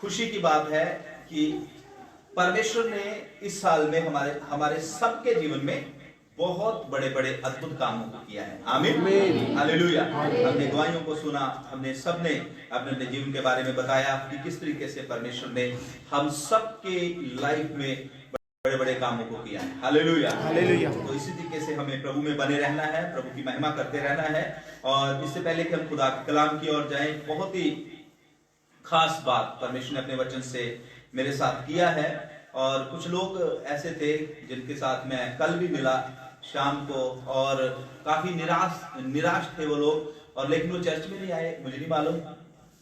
खुशी की बात है कि परमेश्वर ने इस साल में हमारे सबके जीवन में बहुत बड़े बड़े अद्भुत कामों को किया है। आमीन, हालेलुया। हमने गवाहियों को सुना, हमने सबने अपने अपने जीवन के बारे में बताया कि किस तरीके से परमेश्वर ने हम सबके लाइफ में बड़े बड़े कामों को किया है। Hallelujah, hallelujah. तो इसी तरीके से हमें प्रभु में बने रहना है, प्रभु की महिमा करते रहना है। और इससे पहले कि हम खुदा के कलाम की ओर जाएं, बहुत ही खास बात परमेश्वर ने अपने वचन से मेरे साथ किया है। और कुछ लोग ऐसे थे जिनके साथ मैं कल भी मिला शाम को, और काफी निराश थे वो लोग, और लेकिन वो चर्च में नहीं आए, मुझे नहीं मालूम।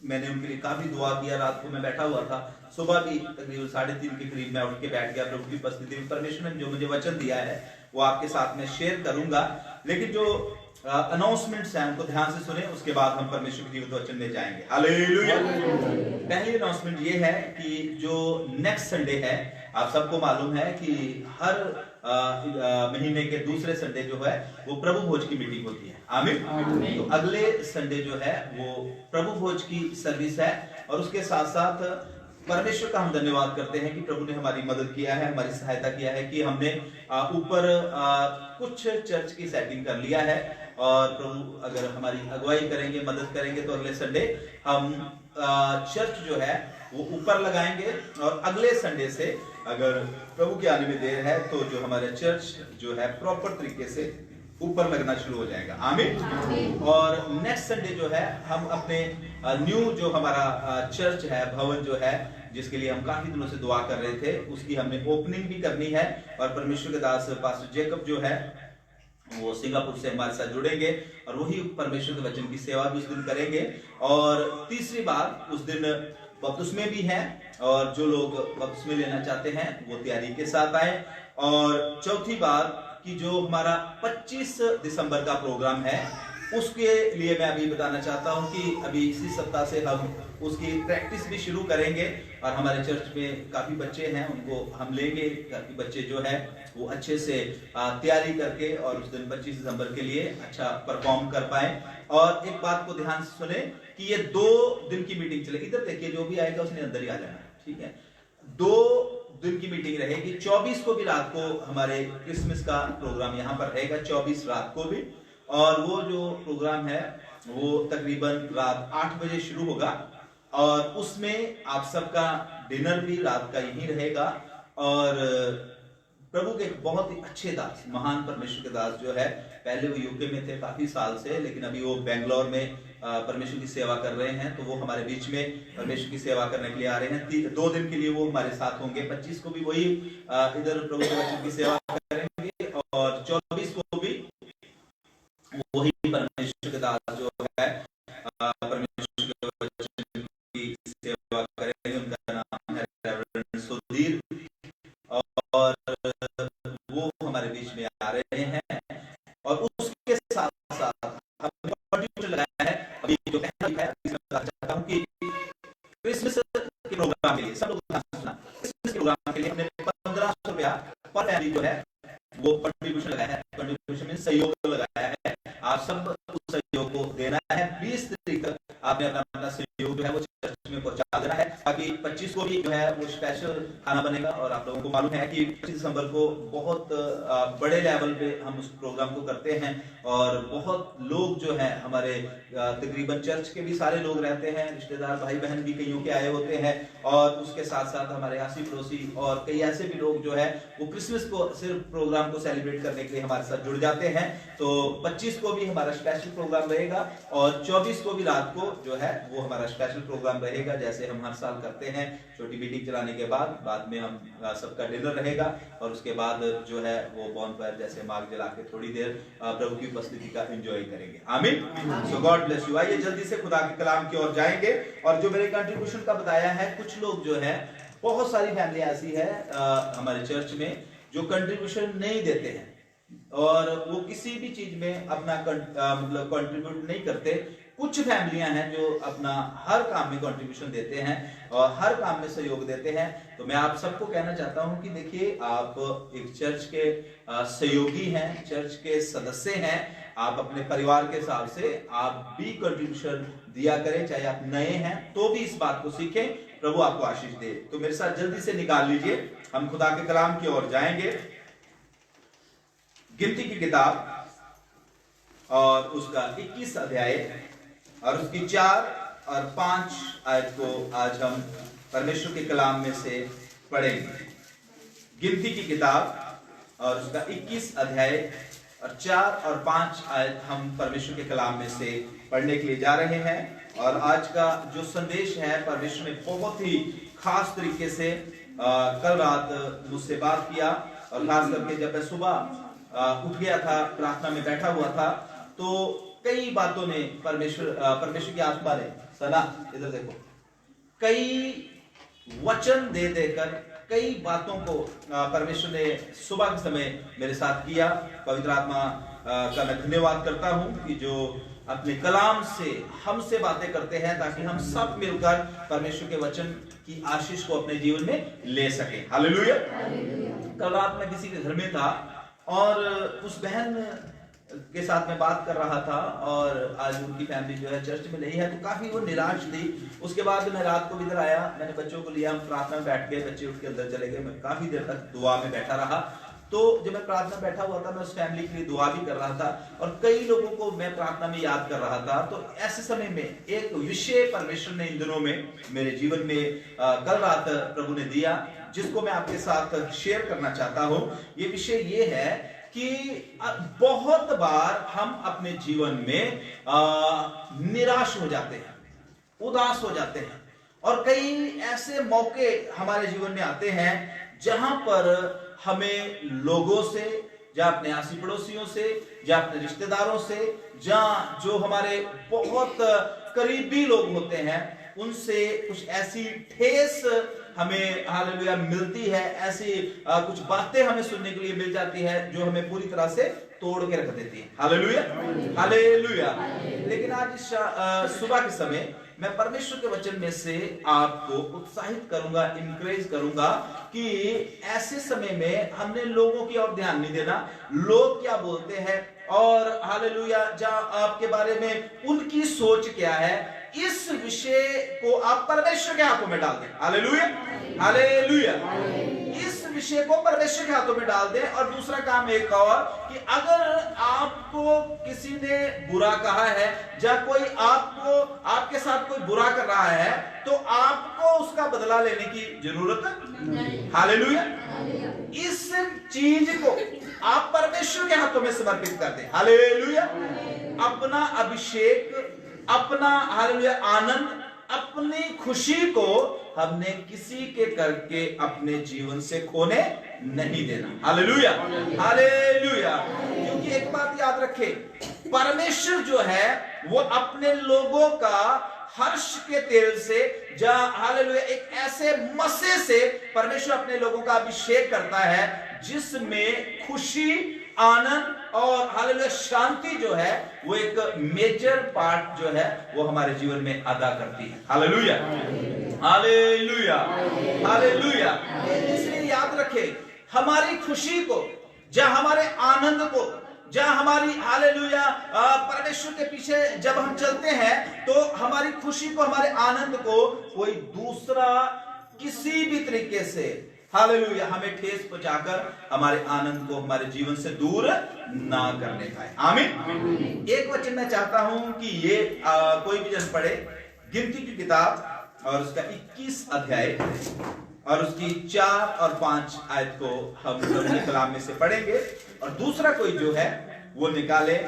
मैंने उनके लिए काफी दुआ किया, रात को मैं बैठा हुआ था, सुबह भी तकरीबन 3:30 के करीब मैं उठ के बैठ गया प्रभु की उपस्थिति में। परमेश्वर ने जो मुझे वचन दिया है वो आपके साथ में शेयर करूंगा, लेकिन जो अनाउंसमेंट्स हैं उनको ध्यान से सुने, उसके बाद हम परमेश्वर के जीवित वचन में जाएंगे। हालेलुया। पहली अनाउंसमेंट ये है कि जो नेक्स्ट संडे है, आप सबको मालूम है कि हर महीने के दूसरे संडे जो है वो प्रभु भोज की मीटिंग होती है। आमीन। तो अगले संडे जो है वो प्रभु भोज की सर्विस है, और उसके साथ साथ परमेश्वर का हम धन्यवाद करते हैं कि प्रभु ने हमारी मदद किया है, हमारी सहायता किया है कि हमने ऊपर कुछ चर्च की सेटिंग कर लिया है, और प्रभु अगर हमारी अगुवाई करेंगे, मदद करेंगे, तो अगले संडे हम चर्च जो है वो ऊपर लगाएंगे। और अगले संडे से अगर प्रभु के आने में देर है तो जो हमारा चर्च जो है प्रॉपर तरीके से ऊपर लगना शुरू हो जाएगा। आमीन। और नेक्स्ट संडे जो है हम अपने न्यू जो हमारा चर्च है, भवन जो है, जिसके लिए हम काफी दिनों से दुआ कर रहे थे, उसकी हमने ओपनिंग भी करनी है। और परमेश्वर के दास पास्टर जेकब जो है वो सिंगापुर से हमारे साथ जुड़ेंगे, और वही परमेश्वर के वचन की सेवा भी उस दिन करेंगे। और तीसरी बात, उस दिन बपतिस्मे भी है, और जो लोग बपतिस्मे लेना चाहते हैं वो तैयारी के साथ आए। और चौथी बात कि जो हमारा 25 दिसंबर का प्रोग्राम है, उसके लिए मैं अभी बताना चाहता हूं कि अभी इसी सप्ताह से हम उसकी प्रैक्टिस भी शुरू करेंगे। और हमारे चर्च में काफी बच्चे हैं, उनको हम लेंगे, काफी बच्चे जो है वो अच्छे से तैयारी करके और उस दिन 25 दिसंबर के लिए अच्छा परफॉर्म कर पाए। और एक बात को ध्यान से सुने कि ये 2 दिन की मीटिंग चलेगी। इधर देखिए, जो भी आएगा उसने अंदर ही आ जाना, ठीक है। 2 दिन की मीटिंग रहेगी। 24 को भी रात को हमारे क्रिसमस का प्रोग्राम यहाँ पर रहेगा, 24 रात को भी। और वो जो प्रोग्राम है वो तकरीबन रात 8 बजे शुरू होगा, और उसमें आप सबका डिनर भी रात का यहीं रहेगा। और प्रभु के एक बहुत ही अच्छे दास, महान परमेश्वर के दास जो है, पहले वो यूके में थे काफी साल से, लेकिन अभी वो बेंगलोर में परमेश्वर की सेवा कर रहे हैं, तो वो हमारे बीच में परमेश्वर की सेवा करने के लिए आ रहे हैं। 2 दिन के लिए वो हमारे साथ होंगे। 25 को भी वही इधर प्रभु के वचन की सेवा करेंगे, और 24 को भी वही परमेश्वर के दास जो है परमेश्वर के वचन की सेवा करेंगे। उनका नाम है रेवरेंड सुधीर, और वो हमारे बीच में आ रहे हैं। और उसके साथ साथ हमने कंट्रीब्यूशन लगाया है, अभी जो पहला है, इसमें बताना चाहता हूं कि क्रिसमस के प्रोग्राम के लिए, सब लोग सुना, क्रिसमस के प्रोग्राम के लिए हमने 1500 रुपया पर फैमिली जो है वो कंट्रीब्यूशन लगाया है। कंट्रीब्यूशन में सहयोग लगाया है। आप सब उस सहयोग को देना है। 20 तारीख तक आपने अपना सहयोग जो है वो चर्च में पहुंचा देना है, ताकि 25 को भी जो है वो स्पेशल खाना बनेगा। और आप लोगों को मालूम है कि 25 दिसंबर को बहुत बड़े लेवल पे हम उस प्रोग्राम को करते हैं, और बहुत लोग जो है हमारे तकरीबन चर्च के भी सारे लोग रहते हैं, रिश्तेदार भाई बहन भी कईयों के आए होते हैं, और उसके साथ साथ हमारे आसी पड़ोसी और कई ऐसे भी लोग जो है वो क्रिसमस को सिर्फ प्रोग्राम को सेलिब्रेट करने के लिए हमारे साथ जुड़ जाते हैं। तो 25 को भी हमारा स्पेशल प्रोग्राम रहेगा, और 24 को भी रात को जो है वो हमारा स्पेशल प्रोग्राम रहेगा, जैसे हम हर साल करते हैं। छोटी मीटिंग चलाने के बाद में हम सबका डिनर रहेगा, और उसके बाद जो है वो बॉनफायर जैसे मार्ग जला के थोड़ी देर प्रभु की उपस्थिति का एंजॉय करेंगे। आमीन। सो गॉड ब्लेस यू। आइए जल्दी से खुदा के कलाम की ओर जाएंगे। और जो मेरे कंट्रीब्यूशन का बताया है, कुछ लोग जो है, बहुत सारी फैमिली ऐसी है हमारे चर्च में जो कंट्रीब्यूशन नहीं देते हैं, और वो किसी भी चीज में अपना मतलब कंट्रीब्यूट नहीं करते। कुछ फैमिलियां हैं जो अपना हर काम में कंट्रीब्यूशन देते हैं और हर काम में सहयोग देते हैं। तो मैं आप सबको कहना चाहता हूं कि देखिए, आप एक चर्च के सहयोगी हैं, चर्च के सदस्य हैं। आप अपने परिवार के हिसाब से आप भी कंट्रीब्यूशन दिया करें, चाहे आप नए हैं तो भी इस बात को सीखें प्रभु आपको आशीष दे। तो मेरे साथ जल्दी से निकाल लीजिए, हम खुदा के कलाम की ओर जाएंगे। गिनती की किताब और उसका 21 अध्याय और उसकी 4 और 5 आयत को आज हम परमेश्वर के कलाम में से पढ़ेंगे। गिनती की किताब और उसका 21 अध्याय और 4 और 5 आयत हम परमेश्वर के कलाम में से पढ़ने के लिए जा रहे हैं। और आज का जो संदेश है, परमेश्वर ने बहुत ही खास तरीके से कल रात मुझसे बात किया, और खास करके जब मैं सुबह उठ गया था, प्रार्थना में बैठा हुआ था, तो कई बातों ने परमेश्वर की आत्मा ने, सना इधर देखो, कई वचन दे देकर कई बातों को परमेश्वर ने सुबह के समय मेरे साथ किया। पवित्र आत्मा का मैं धन्यवाद करता हूं कि जो अपने कलाम से हमसे बातें करते हैं, ताकि हम सब मिलकर परमेश्वर के वचन की आशीष को अपने जीवन में ले सकें। हालेलुया। कल रात मैं किसी के घर में था और उस बहन के साथ मैं बात कर रहा था, और आज उनकी फैमिली जो है चर्च में नहीं है, तो काफी वो निराश थी। उसके बाद मैं रात को इधर आया, मैंने बच्चों को लिया, हम प्रार्थना में बैठ गए, बच्चे उठ के अंदर चले गए, मैं काफी देर तक दुआ में बैठा रहा। तो जब मैं प्रार्थना बैठा हुआ था, मैं उस फैमिली के लिए दुआ भी कर रहा था और कई लोगों को मैं प्रार्थना में याद कर रहा था। तो ऐसे समय में एक विषय परमेश्वर ने इन दिनों में मेरे जीवन में कल रात प्रभु ने दिया, जिसको मैं आपके साथ शेयर करना चाहता हूं। ये विषय ये है कि बहुत बार हम अपने जीवन में निराश हो जाते हैं, उदास हो जाते हैं, और कई ऐसे मौके हमारे जीवन में आते हैं जहां पर हमें लोगों से, या अपने आसी पड़ोसियों से, या अपने रिश्तेदारों से, जहां जो हमारे बहुत करीबी लोग होते हैं, उनसे कुछ ऐसी ठेस हमें हालेलुया मिलती है, ऐसी कुछ बातें हमें सुनने के लिए मिल जाती है जो हमें पूरी तरह से तोड़ के रख देती है। Hallelujah, hallelujah. लेकिन आज इस सुबह के समय मैं परमेश्वर के वचन में से आपको उत्साहित करूंगा, इनकरेज करूंगा कि ऐसे समय में हमने लोगों की ओर ध्यान नहीं देना, लोग क्या बोलते हैं, और हालेलुया जहां आपके बारे में उनकी सोच क्या है, इस विषय को आप परमेश्वर के हाथों में डाल दें। Hallelujah, hallelujah. इस विषय को परमेश्वर के हाथों में डाल दें। और दूसरा काम एक और, कि अगर आपको किसी ने बुरा कहा है, या कोई आपके साथ कोई बुरा कर रहा है, तो आपको उसका बदला लेने की जरूरत नहीं। हालेलुया। इस चीज को आप परमेश्वर के हाथों में समर्पित कर दें। हालेलुया। अपना अभिषेक, अपना हालेलुया आनंद, अपनी खुशी को हमने किसी के करके अपने जीवन से खोने नहीं देना। Hallelujah, hallelujah. क्योंकि एक बात याद रखें, परमेश्वर जो है वो अपने लोगों का हर्ष के तेल से, जहां हालेलुया एक ऐसे मसे से परमेश्वर अपने लोगों का अभिषेक करता है जिसमें खुशी, आनंद और हालेलुया शांति जो है वो एक मेजर पार्ट जो है वो हमारे जीवन में अदा करती है। Hallelujah, hallelujah, hallelujah. इसलिए याद रखें, हमारी खुशी को, जहां हमारे आनंद को, जहां हमारी हालेलुया परमेश्वर के पीछे जब हम चलते हैं, तो हमारी खुशी को, हमारे आनंद को कोई दूसरा किसी भी तरीके से हालेलुया हमें ठेस पहुंचाकर हमारे आनंद को हमारे जीवन से दूर ना करने पाए। आमीन। एक वचन मैं चाहता हूं कि ये कोई भी जन पढ़े, गिनती की किताब और उसका 21 अध्याय और उसकी 4 और 5 आयत को हम अपने कलाम में से पढ़ेंगे। और दूसरा कोई जो है वो निकाले, एक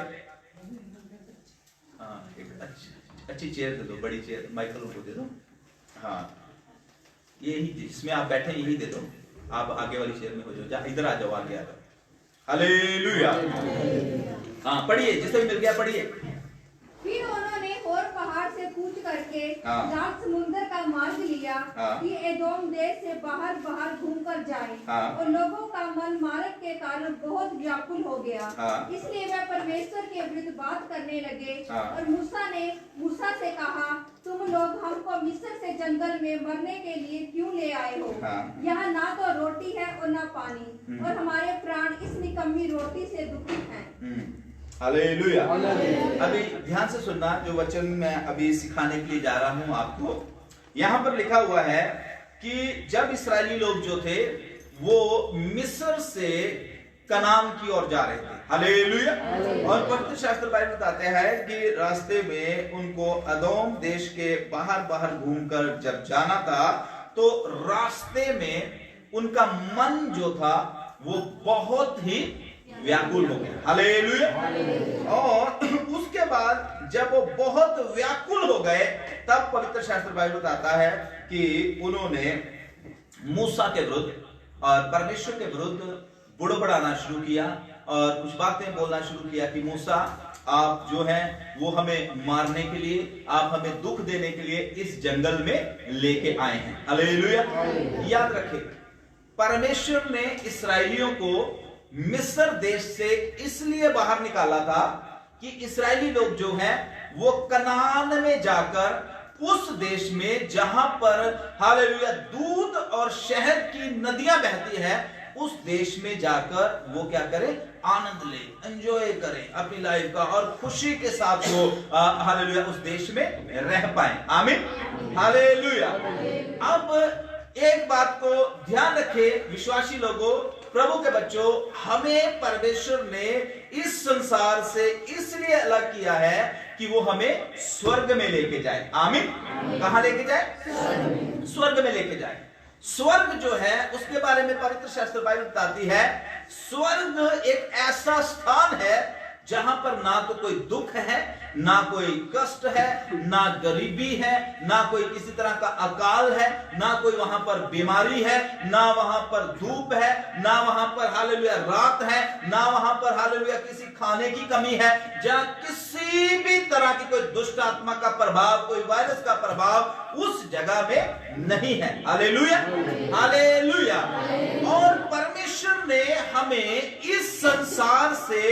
अच्छी चेयर दे दो, बड़ी चेयर माइकल को दे दो। हाँ, यही जिसमें आप बैठे यही दे दो, आप आगे वाली चेयर में हो जाओ, इधर आ जाओ, आगे आ जाओ। हालेलुया। हाँ, पढ़िए, जिसे भी मिल गया पढ़िए। फिर उन्होंने होर पहाड़ से कूच करके लाल समुद्र का मार्ग लिया कि एदोम देश से बाहर घूम कर जाए। और लोगों का मन मार्ग के कारण बहुत व्याकुल हो गया। इसलिए वे परमेश्वर के विरुद्ध बात करने लगे। और मूसा ने मूसा से कहा, तुम लोग हमको मिस्र से जंगल में मरने के लिए क्यों ले आए हो? यहाँ ना तो रोटी है और ना पानी, और हमारे प्राण इस निकम्मी रोटी से दुखित हैं। यहां पर लिखा हुआ है कि जब इस्राएली लोग जो थे वो मिस्र से कनान की ओर जा रहे थे, हालेलुया। और पवित्र शास्त्र बाइबल बताते हैं कि रास्ते में उनको अदोम देश के बाहर बाहर घूमकर जब जाना था तो रास्ते में उनका मन जो था वो बहुत ही व्याकुल हो गया, हालेलुया। और उसके बाद जब वो बहुत व्याकुल हो गए तब पवित्र शास्त्र बाइबल बताता है कि उन्होंने मूसा के विरुद्ध और परमेश्वर के विरुद्ध बुड़बड़ाना शुरू किया और कुछ बातें बोलना शुरू किया कि मूसा, आप जो हैं वो हमें मारने के लिए, आप हमें दुख देने के लिए इस जंगल में लेके आए हैं, हालेलुया। याद रखें, परमेश्वर ने इस्राएलियों को मिस्र देश से इसलिए बाहर निकाला था कि इस्राएली लोग जो हैं वो कनान में जाकर उस देश में जहां पर हालेलुया दूध और शहद की नदियां बहती है उस देश में जाकर वो क्या करें, आनंद ले, एंजॉय करें अपनी लाइफ का और खुशी के साथ वो हालेलुया उस देश में रह पाए, आमीन, हालेलुया। अब एक बात को ध्यान रखें विश्वासी लोगों, प्रभु के बच्चों, हमें परमेश्वर ने इस संसार से इसलिए अलग किया है कि वो हमें स्वर्ग में लेके जाए, आमीन। कहां लेके जाए? स्वर्ग में लेके जाए। स्वर्ग जो है उसके बारे में पवित्र शास्त्र बाइबल बताती है, स्वर्ग एक ऐसा स्थान है जहां पर ना तो कोई दुख है, ना कोई कष्ट है, ना गरीबी है, ना कोई किसी तरह का अकाल है, ना कोई वहां पर बीमारी है, ना वहां पर धूप है, ना वहां पर हालेलुया रात है, ना वहां पर हालेलुया किसी खाने की कमी है, जहां किसी भी तरह की कोई दुष्ट आत्मा का प्रभाव, कोई वायरस का प्रभाव उस जगह में नहीं है, हालेलुया, हालेलुया। और परमेश्वर ने हमें इस संसार से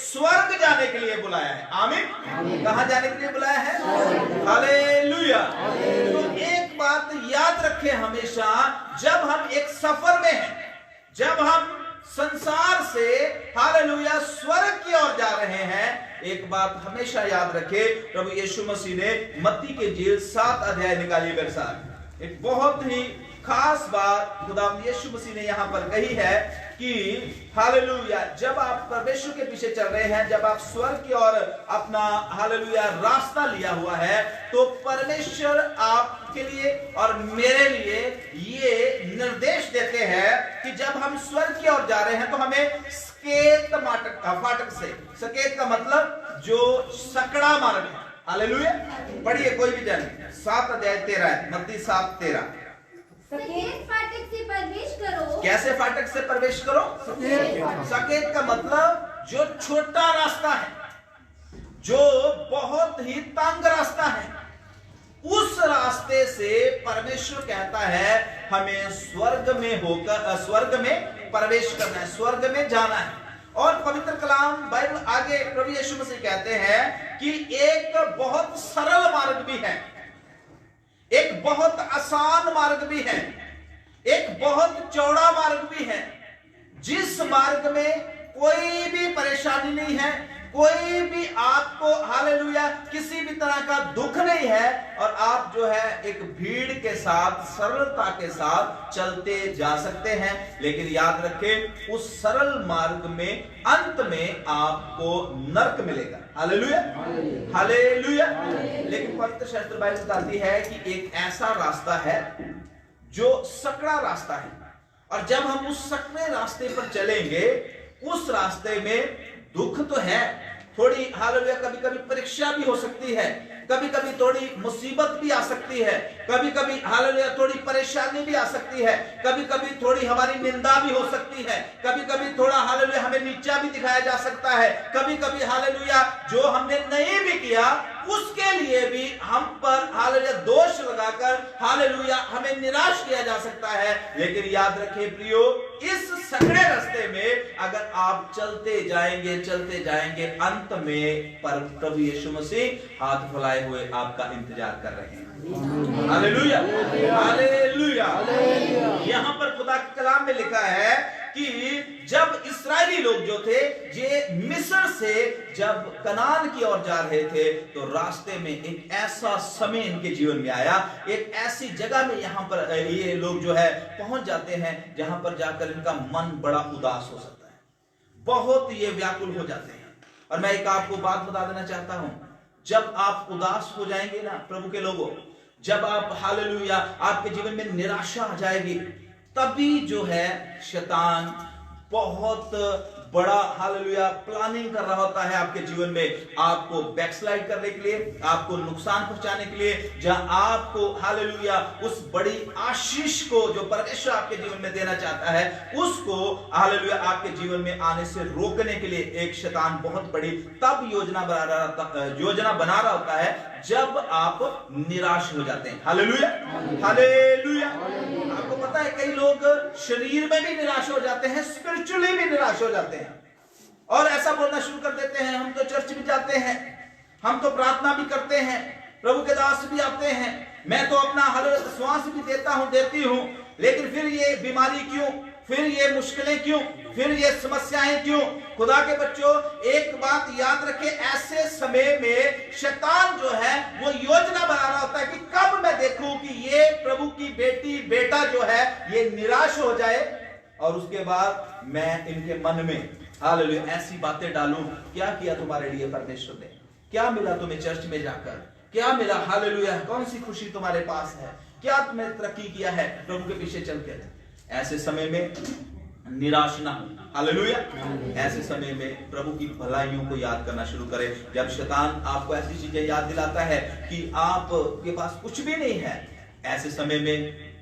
स्वर्ग जाने के लिए बुलाया है, आमीन। कहां जाने के लिए बुलाया है? हालेलुया। तो एक बात याद रखें हमेशा, जब हम एक सफर में हैं, जब हम संसार से हालेलुया स्वर्ग की ओर जा रहे हैं, एक बात हमेशा याद रखें, प्रभु यीशु मसीह ने मत्ती के इंजील 7 अध्याय निकाली मेरे साथ, एक बहुत ही खास बात खुदावंद यीशु मसीह ने यहां पर कही है कि हालेलुया जब आप परमेश्वर के पीछे चल रहे हैं, जब आप स्वर्ग की ओर अपना हालेलुया रास्ता लिया हुआ है, तो परमेश्वर आपके लिए और मेरे लिए ये निर्देश देते हैं कि जब हम स्वर्ग की ओर जा रहे हैं तो हमें सकेत फाटक से, सकेत का मतलब जो सकड़ा मार्ग है, हालेलुया। पढ़िए कोई भी जन, 7 अध्याय 13, मत्ती 7:13। सकेत फाटक से प्रवेश करो। कैसे फाटक से प्रवेश करो? सकेत का मतलब जो छोटा रास्ता है, जो बहुत ही तंग रास्ता है, उस रास्ते से परमेश्वर कहता है हमें स्वर्ग में होकर स्वर्ग में प्रवेश करना है, स्वर्ग में जाना है। और पवित्र कलाम बाइबल आगे प्रभु यीशु मसीह कहते हैं कि एक बहुत सरल मार्ग भी है, एक बहुत आसान मार्ग भी है, एक बहुत चौड़ा मार्ग भी है, जिस मार्ग में कोई भी परेशानी नहीं है, कोई भी आपको हालेलुया किसी भी तरह का दुख नहीं है, और आप जो है एक भीड़ के साथ सरलता के साथ चलते जा सकते हैं। लेकिन याद रखें, उस सरल मार्ग में अंत में आपको नरक मिलेगा, हालेलुया, हालेलुया। लेकिन पवित्र शास्त्र बाइबल बताती है कि एक ऐसा रास्ता है जो सकड़ा रास्ता है, और जब हम उस सकड़े रास्ते पर चलेंगे, उस रास्ते में दुख तो है, थोड़ी हालेलुया कभी कभी परीक्षा भी हो सकती है, कभी कभी थोड़ी मुसीबत भी आ सकती है, कभी कभी हालेलुया थोड़ी परेशानी भी आ सकती है, कभी कभी थोड़ी हमारी निंदा भी हो सकती है, कभी कभी थोड़ा हालेलुया हमें नीचा भी दिखाया जा सकता है, कभी कभी हालेलुया जो हमने नहीं भी किया उसके लिए भी हम पर हालेलुया दोष लगाकर हालेलुया हमें निराश किया जा सकता है। लेकिन याद रखें प्रियो, इस सकड़े रास्ते में अगर आप चलते जाएंगे, अंत में प्रभु यीशु मसीह हाथ फैलाए हुए आपका इंतजार कर रहे हैं, हालेलुया, हालेलुया। यहाँ पर खुदा के कलाम में लिखा है कि जब इस्राएली लोग जो थे ये मिस्र से जब कनान की ओर जा रहे थे तो रास्ते में एक ऐसा समय इनके जीवन में आया, एक ऐसी जगह में यहाँ पर ये लोग जो है पहुंच जाते हैं जहां पर जाकर इनका मन बड़ा उदास हो सकता है, बहुत ये व्याकुल हो जाते हैं। और मैं एक आपको बात बता देना चाहता हूं, जब आप उदास हो जाएंगे ना प्रभु के लोगों, जब आप हालेलुया आपके जीवन में निराशा आ जाएगी, तभी जो है शैतान बहुत बड़ा हालेलुया प्लानिंग कर रहा होता है आपके जीवन में, आपको बैकस्लाइड करने के लिए, आपको नुकसान पहुंचाने के लिए, जहां आपको हालेलुया उस बड़ी आशीष को जो परमेश्वर आपके जीवन में देना चाहता है, उसको हालेलुया आपके जीवन में आने से रोकने के लिए एक शैतान बहुत बड़ी तब योजना बना रहा होता है जब आप निराश हो जाते हैं। Hallelujah hallelujah. आपको पता है कई लोग शरीर में भी निराश हो जाते हैं, स्पिरिचुअली भी निराश हो जाते हैं और ऐसा बोलना शुरू कर देते हैं, हम तो चर्च भी जाते हैं, हम तो प्रार्थना भी करते हैं, प्रभु के दास भी आते हैं, मैं तो अपना श्वास भी देती हूं, लेकिन फिर ये बीमारी क्यों, फिर ये मुश्किलें क्यों, फिर ये समस्याएं क्यों। खुदा के बच्चों, एक बात याद रखें, ऐसे समय में शैतान जो है वो योजना बना रहा होता है कि कब मैं देखूं कि ये प्रभु की बेटा जो है ये निराश हो जाए और उसके बाद मैं इनके मन में हालेलुया ऐसी बातें डालूं, क्या किया तुम्हारे लिए परमेश्वर ने, क्या मिला तुम्हें चर्च में जाकर, क्या मिला हालेलुया, कौन सी खुशी तुम्हारे पास है, क्या तुमने तरक्की किया है प्रभु के पीछे चल के। ऐसे समय में निराश ना हो, हालेलुया। ऐसे समय में प्रभु की भलाइयों को याद करना शुरू करें। जब शैतान आपको ऐसी चीजें याद दिलाता है कि आपके पास कुछ भी नहीं है, ऐसे समय में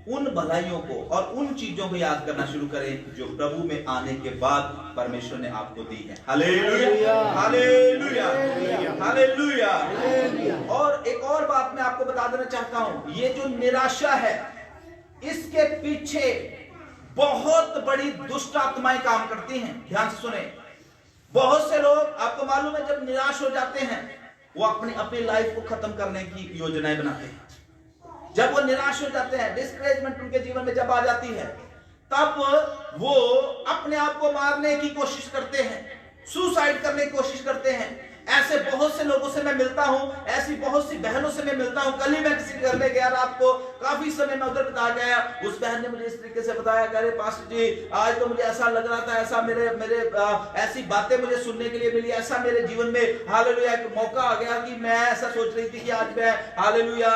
उन भलाइयों को और उन चीजों को याद करना शुरू करें जो प्रभु में आने के बाद परमेश्वर ने आपको दी है। Hallelujah hallelujah hallelujah. और एक और बात मैं आपको बता देना चाहता हूं, ये जो निराशा है इसके पीछे बहुत बड़ी दुष्ट आत्माएं काम करती हैं। ध्यान से सुने, बहुत से लोग आपको मालूम है जब निराश हो जाते हैं वो अपनी लाइफ को खत्म करने की योजनाएं बनाते हैं। जब वो निराश हो जाते हैं, डिस्करेजमेंट उनके जीवन में जब आ जाती है, तब वो अपने आप को मारने की कोशिश करते हैं, सुसाइड करने की कोशिश करते हैं। ऐसे बहुत से लोगों से मैं मिलता हूं, ऐसी बहुत सी बहनों से मैं मिलता हूं। कल ही मैं किसी घर में गया, रात को काफी समय मैं उधर बिता गया, उस बहन ने मुझे इस तरीके से बताया, अरे पास्टर जी आज तो मुझे ऐसा लग रहा था, ऐसा मेरे ऐसी बातें मुझे सुनने के लिए मिली, ऐसा मेरे जीवन में हालेलुया एक मौका आ गया कि मैं ऐसा सोच रही थी कि आज मैं हालेलुया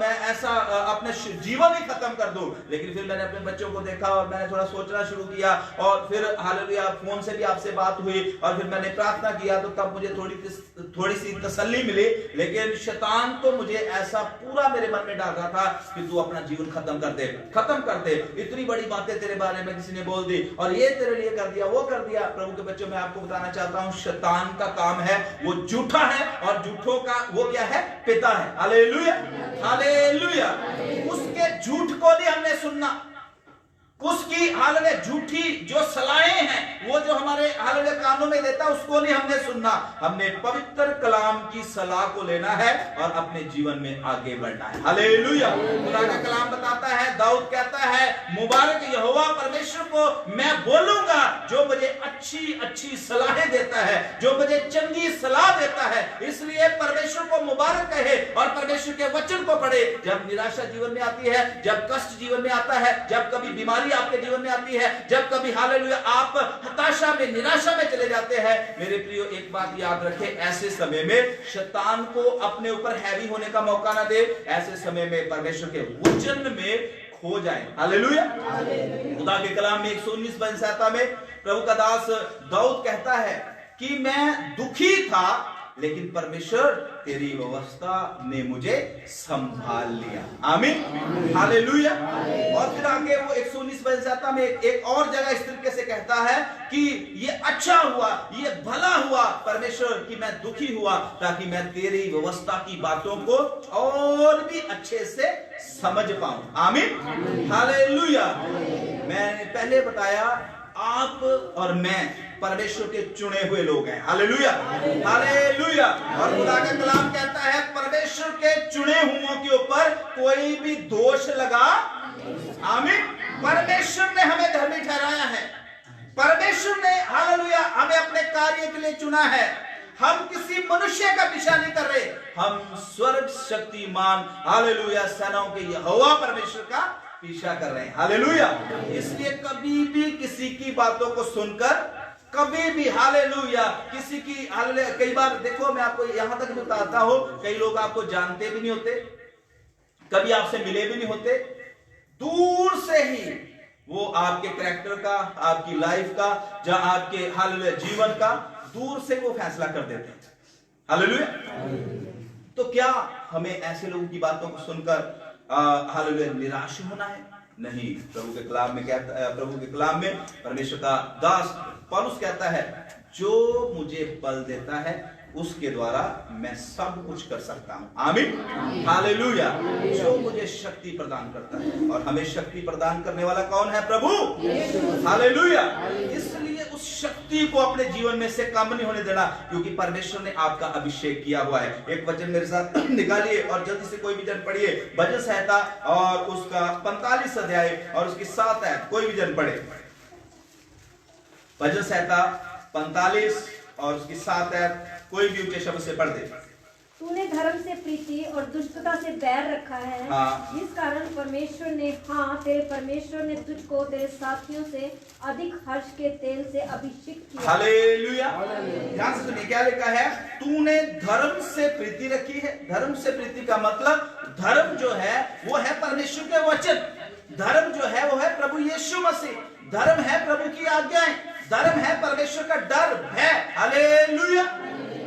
मैं ऐसा अपने जीवन ही खत्म कर दूं। लेकिन फिर मैंने अपने बच्चों को देखा और मैंने थोड़ा सोचना शुरू किया और फिर हालेलुया फोन से भी आपसे बात हुई और फिर मैंने प्रार्थना किया, तो तब मुझे थोड़ी सी तसल्ली मिली। लेकिन शैतान तो मुझे ऐसा पूरा मेरे मन में डाल रहा था कि तू अपना जीवन खत्म कर दे, इतनी बड़ी बातें तेरे बारे में किसी ने बोल दी और ये तेरे लिए कर दिया, वो कर दिया। प्रभु के बच्चों, मैं आपको बताना चाहता हूं, शैतान का काम है वो झूठा है और झूठों का वो क्या है, पिता है। Hallelujah hallelujah. उसके झूठ को नहीं हमने सुनना, उसकी हालेलुया झूठी जो सलाहें हैं वो जो हमारे हालेलुया कानों में देता है उसको नहीं हमने सुनना। हमने पवित्र कलाम की सलाह को लेना है और अपने जीवन में आगे बढ़ना है। हालेलुया। खुदा का कलाम बताता है, दाऊद कहता है, मुबारक यहोवा परमेश्वर को मैं बोलूंगा जो मुझे अच्छी अच्छी सलाहें देता है, जो मुझे चंगी सलाह देता है। इसलिए परमेश्वर को मुबारक कहे और परमेश्वर के वचन को पढ़े। जब निराशा जीवन में आती है, जब कष्ट जीवन में आता है, जब कभी बीमारी आपके जीवन में आती है, जब कभी हालेलुया आप हताशा में निराशा में चले जाते हैं, मेरे प्रियो एक बात याद रखें, ऐसे समय में शैतान को अपने ऊपर हैवी होने का मौका ना दे। ऐसे समय में परमेश्वर के वचन में खो जाए। हालेलुया। खुदा के कलाम में 119 में प्रभु का दास दाऊद कहता है कि मैं दुखी था लेकिन परमेश्वर तेरी व्यवस्था ने मुझे संभाल लिया। आमीन हालेलुया। और फिर आगे वो 119 में एक और जगह इस तरीके से कहता है कि ये अच्छा हुआ, ये भला हुआ परमेश्वर कि मैं दुखी हुआ, ताकि मैं तेरी व्यवस्था की बातों को और भी अच्छे से समझ पाऊं। आमीन हालेलुया। मैंने पहले बताया आप और मैं परमेश्वर के चुने हुए लोग हैं। Hallelujah hallelujah. और खुदा का कलाम कहता है परमेश्वर के चुने हुओं के ऊपर कोई भी दोष लगा। आमीन। परमेश्वर ने हमें धर्मी ठहराया है, परमेश्वर ने हालेलुया हमें अपने कार्य के लिए चुना है। हम किसी मनुष्य का पीछा नहीं कर रहे, हम स्वर्ग शक्तिमान हालेलुया सेनाओं के यहोवा परमेश्वर का पीछा कर रहे हैं। हालेलुया। इसलिए कभी भी किसी की बातों को सुनकर कभी भी हालेलुया किसी की हालेलुया, कई बार देखो मैं आपको यहां तक बताता हूं, कई लोग आपको जानते भी नहीं होते, कभी आपसे मिले भी नहीं होते, दूर से ही वो आपके कैरेक्टर का, आपकी लाइफ का, या आपके हालेलुया जीवन का दूर से वो फैसला कर देते हैं। हालेलुया। तो क्या हमें ऐसे लोगों की बातों को सुनकर हालेलुया निराश होना है? नहीं। प्रभु के कलाम में परमेश्वर का दास पौलुस कहता है, जो मुझे बल देता है उसके द्वारा मैं सब कुछ कर सकता हूं। आमीन। हालेलुया। जो मुझे शक्ति प्रदान करता है, और हमें शक्ति प्रदान करने वाला कौन है? प्रभु। हालेलुया। इसलिए उस शक्ति को अपने जीवन में से कम नहीं होने देना, क्योंकि परमेश्वर ने आपका अभिषेक किया हुआ है। एक वचन मेरे साथ निकालिए और जल्दी से कोई भी जन पढ़िए, भजन संहिता और उसका 45 अध्याय और उसकी 7 आयत, कोई भी जन पढ़े। भजन संहिता 45 और उसकी 7 आयत, कोई भी ऊंचे शब्द से पढ़ दे। तूने धर्म से प्रीति और दुष्टता से बैर रखा है। हाँ। इस कारण परमेश्वर ने, हाँ तेरे परमेश्वर ने तुझको तेरे साथियों से अधिक हर्ष के तेल से अभिषेक किया। हालेलुया। ध्यान से सुनिए क्या लिखा है, तूने धर्म से प्रीति रखी है। धर्म से प्रीति का मतलब, धर्म जो है वो है परमेश्वर के वचन, धर्म जो है वो है प्रभु यीशु मसीह, धर्म है प्रभु की आज्ञाएं, धर्म है परमेश्वर का डर है। हालेलुया।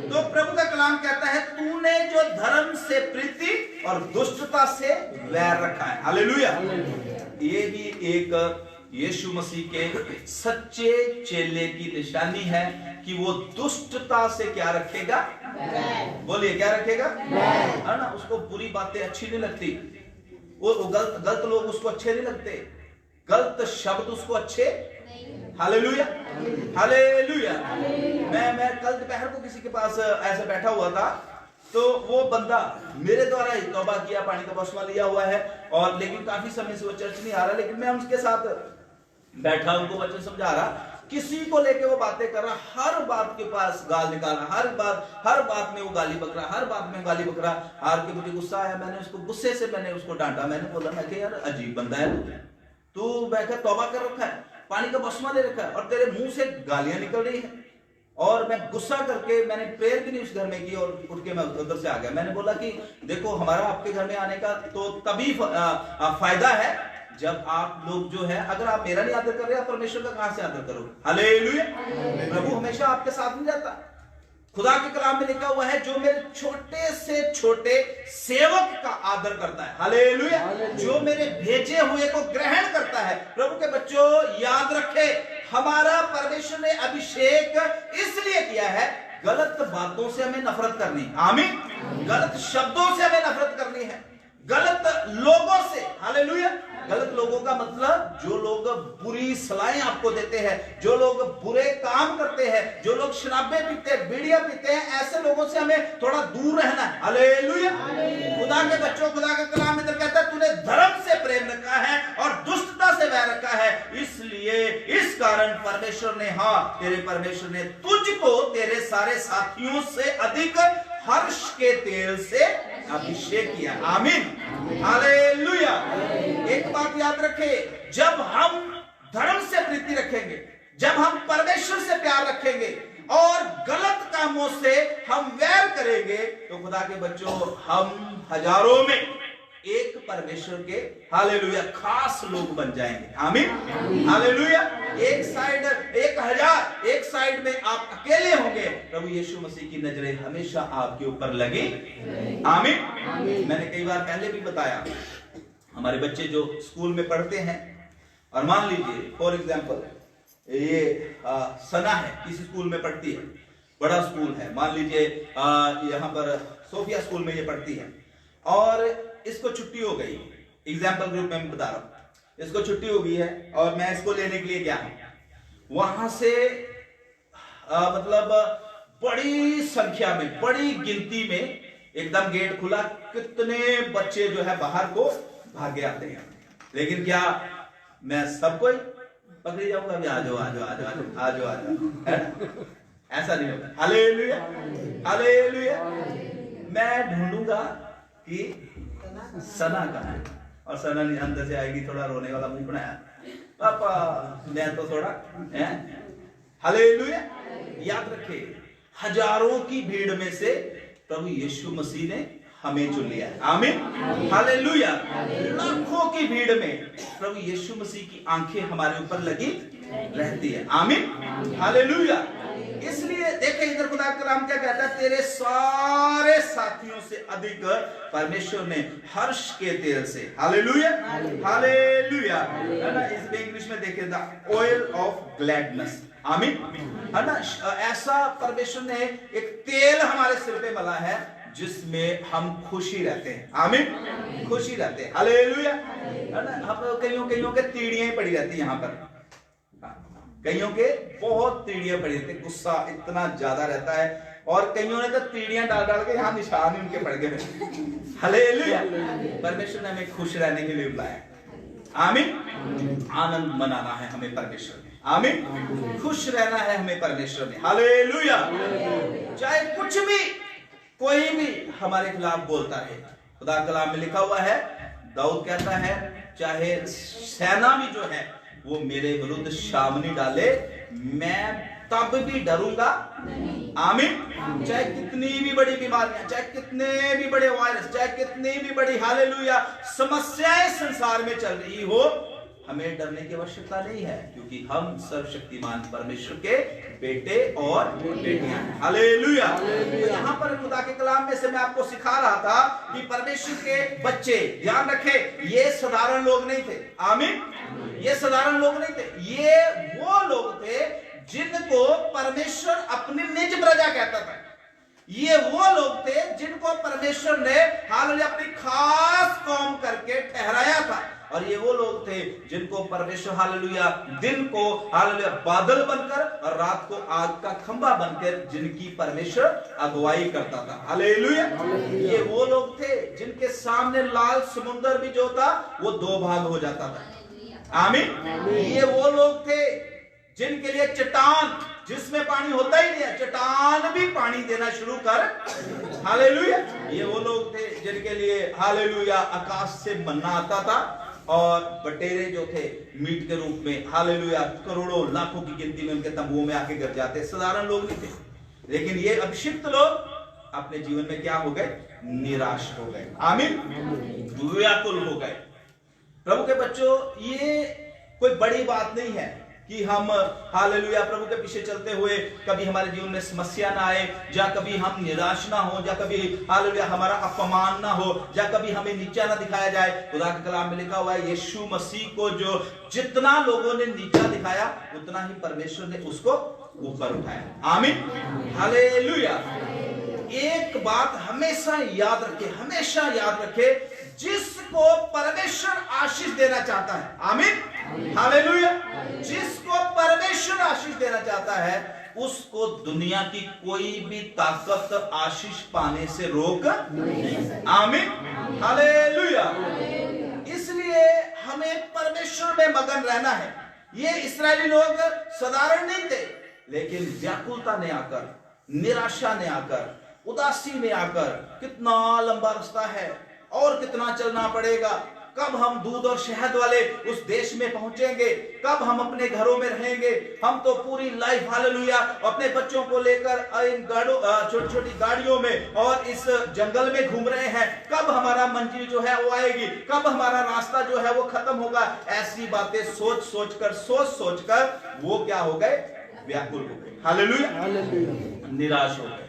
तो प्रभु का कलाम कहता है, तूने जो धर्म से प्रीति और दुष्टता से वैर रखा है। हालेलुया। ये भी एक यीशु मसीह के सच्चे चेले की निशानी है कि वो दुष्टता से क्या रखेगा? बोलिए क्या रखेगा? है ना। उसको बुरी बातें अच्छी नहीं लगती, वो गलत लोग उसको अच्छे नहीं लगते, गलत शब्द उसको अच्छे। हालेलुया। हालेलुया। मैं कल दोपहर को किसी के पास ऐसे बैठा हुआ था, तो वो बंदा मेरे द्वारा ही तौबा किया, पानी का बसमा लिया हुआ है, और लेकिन काफी समय से वो चर्च नहीं आ रहा, लेकिन मैं उसके साथ बैठा, उनको वचन समझा रहा, किसी को लेके वो बातें कर रहा, हर बात के पास गाल निकाल रहा, हर बात में वो गाली बक रहा, हर बात में गाली बक रहा। हार के मुझे गुस्सा आया, मैंने उसको गुस्से से मैंने उसको डांटा। मैंने बोला, मैं यार अजीब बंदा है तू बैठा तौबा कर रखा है, पानी का बसमा ले रखा है, और तेरे मुंह से गालियां निकल रही है। और मैं गुस्सा करके मैंने प्रेयर भी नहीं उस घर में की, और उठ के मैं उधर से आ गया। मैंने बोला कि देखो, हमारा आपके घर में आने का तो तभी फायदा है जब आप लोग जो है, अगर आप मेरा नहीं आदर कर रहे, आप परमेश्वर का कहां से आदर करो? हालेलुया। प्रभु हमेशा आपके साथ नहीं रहता। खुदा के कलाम में लिखा हुआ है, जो मेरे छोटे से छोटे सेवक का आदर करता है। हालेलुया। जो मेरे भेजे हुए को ग्रहण करता है। प्रभु के बच्चों, याद रखे, हमारा परमेश्वर ने अभिषेक इसलिए किया है, गलत बातों से हमें नफरत करनी। आमीन। गलत शब्दों से हमें नफरत करनी है, गलत लोगों से। हालेलुया। गलत लोगों का मतलब जो लोग बुरी सलाहें आपको देते हैं, जो लोग बुरे काम करते हैं, जो लोग शराबे पीते हैं, बीड़ियां पीते हैं, ऐसे लोगों से हमें थोड़ा दूर रहना है। हालेलुया। खुदा के बच्चों, खुदा का कलाम इधर कहता है, तूने धर्म से प्रेम रखा है और दुष्टता से वैर रखा है, इसलिए इस कारण परमेश्वर ने, हाँ तेरे परमेश्वर ने तुझको तेरे सारे साथियों से अधिक हर्ष के तेल से अभिषेक किया। आमीन। हालेलुया। एक बात याद रखे, जब हम धर्म से प्रीति रखेंगे, जब हम परमेश्वर से प्यार रखेंगे और गलत कामों से हम वैर करेंगे, तो खुदा के बच्चों, हम हजारों में एक परमेश्वर के हालेलुया खास लोग बन जाएंगे। आमीन। हालेलुया। एक साइड 1000, एक साइड में आप अकेले होंगे, प्रभु यीशु मसीह की नजरें हमेशा आपके ऊपर लगी। आमीन। मैंने कई बार पहले भी बताया, हमारे बच्चे जो स्कूल में पढ़ते हैं, और मान लीजिए फॉर एग्जाम्पल ये सना है, किसी स्कूल में पढ़ती है, बड़ा स्कूल है, मान लीजिए यहाँ पर सोफिया स्कूल में ये पढ़ती है, और इसको छुट्टी हो गई। एग्जाम्पल ग्रुप में बता रहा हूं, इसको छुट्टी हो गई है और मैं इसको लेने के लिए गया हूं। वहां से मतलब बड़ी संख्या में, बड़ी गिनती में, एकदम गेट खुला, कितने बच्चे जो है बाहर को भागे आते हैं। लेकिन क्या मैं सबको ही पकड़ी जाऊंगा? आ जाओ आ जाओ आ जाओ आ जाओ आ जाओ, है ना? ऐसा नहीं होगा। Hallelujah, hallelujah. मैं ढूंढूंगा कि सना कहाँ है, और सना नहीं अंदर से आएगी, थोड़ा रोने वाला मुंह बनाया, पापा मैं तो थोड़ा है। हालेलुया। याद रखे, हजारों की भीड़ में से प्रभु यीशु मसीह ने हमें चुन लिया है। आमीन, हालेलुया। लाखों की भीड़ में प्रभु यीशु मसीह की आंखें हमारे ऊपर लगी रहती है। आमीन, हालेलुया। इसलिए देखें इधर खुदा का कलाम क्या कहता है, तेरे सारे साथियों से अधिक परमेश्वर ने हर्ष के तेल से, हालेलुया, हालेलुया, है ना। इसमें इंग्लिश में देखें, द ऑयल ऑफ ग्लैडनेस, आमीन, है ना। ऐसा परमेश्वर ने एक तेल हमारे सिर पे मला है जिसमें हम खुशी रहते हैं। आमीन, खुशी रहते हैं। हालेलुया, है ना। हम कईयों के तीड़ियां पड़ी रहती है यहाँ पर, कईयों के बहुत तीड़ियां पड़ी रहती है, गुस्सा इतना ज्यादा रहता है, और कईयों ने तो तीड़ियां डाल डाल के यहाँ निशान ही उनके पड़ गए। हालेलुया। परमेश्वर ने हमें खुश रहने के लिए बुलाया। आमीन, आनंद मनाना है हमें परमेश्वर ने। आमीन, खुश रहना है हमें परमेश्वर ने। हालेलुया। चाहे कुछ भी कोई भी हमारे खिलाफ बोलता रहे, खुदा कलाम में लिखा हुआ है, दाऊद कहता है, चाहे सेना भी जो है वो मेरे विरुद्ध सामने डाले, मैं तब भी डरूंगा नहीं। आमीन। चाहे कितनी भी बड़ी बीमारियां, चाहे कितने भी बड़े वायरस, चाहे कितनी भी बड़ी, हालेलुया, समस्याएं संसार में चल रही हो, हमें डरने की आवश्यकता नहीं है, क्योंकि हम सर्वशक्तिमान परमेश्वर के बेटे और बेटियां हैं। हालेलुया। तो यहाँ पर खुदा के कलाम में से मैं आपको सिखा रहा था कि परमेश्वर के बच्चे, ध्यान रखें, ये साधारण लोग नहीं थे। आमीन, ये साधारण लोग नहीं थे, ये वो लोग थे जिनको परमेश्वर अपनी निज प्रजा कहता था। ये वो लोग थे जिनको परमेश्वर ने हालेलुया अपनी खास कौम करके ठहराया था, और ये वो लोग थे जिनको परमेश्वर हालेलुया दिन को हालेलुया बादल बनकर और रात को आग का खंभा बनकर जिनकी परमेश्वर अगुवाई करता था। हालेलुया। ये वो लोग थे जिनके सामने लाल समुद्र भी जो था वो दो भाग हो जाता था। आमीन। ये वो लोग थे जिनके लिए चट्टान, जिसमें पानी होता ही नहीं है, चट्टान भी पानी देना शुरू कर। हालेलुया। ये वो लोग थे जिनके लिए हालेलुया आकाश से मन्ना आता था, और बटेरे जो थे मीट के रूप में, हालेलुया, करोड़ों लाखों की गिनती में उनके तंबुओं में आके गिर जाते। साधारण लोग नहीं थे, लेकिन ये अभिषिक्त लोग अपने जीवन में क्या हो गए, निराश हो गए। आमीन, व्याकुल हो गए। प्रभु के बच्चों, ये कोई बड़ी बात नहीं है कि हम हालेलुया प्रभु के पीछे चलते हुए कभी हमारे जीवन में समस्या ना आए, या कभी हम निराश ना हो, या कभी हालेलुया हमारा अपमान ना हो, या कभी हमें नीचा ना दिखाया जाए। खुदा के कलाम में लिखा हुआ है, यीशु मसीह को जो जितना लोगों ने नीचा दिखाया, उतना ही परमेश्वर ने उसको ऊपर उठाया। आमीन, हालेलुया। एक बात हमेशा याद रखे, हमेशा याद रखे, जिसको परमेश्वर आशीष देना चाहता है, आमीन, हालेलुया, जिसको परमेश्वर आशीष देना चाहता है, उसको दुनिया की कोई भी ताकत आशीष पाने से रोक नहीं। आमीन, हालेलुया। इसलिए हमें परमेश्वर में मगन रहना है। ये इस्राएली लोग साधारण नहीं थे, लेकिन व्याकुलता ने आकर, निराशा ने आकर, उदासी में आकर, कितना लंबा रास्ता है और कितना चलना पड़ेगा, कब हम दूध और शहद वाले उस देश में पहुंचेंगे, कब हम अपने घरों में रहेंगे, हम तो पूरी लाइफ हालेलुया अपने बच्चों को लेकर इन गाड़ियों, छोटी छोटी गाड़ियों में और इस जंगल में घूम रहे हैं, कब हमारा मंजिल जो है वो आएगी, कब हमारा रास्ता जो है वो खत्म होगा। ऐसी बातें सोच सोच कर वो क्या हो गए, व्याकुल हो गए। हालेलुया, निराश हो गए।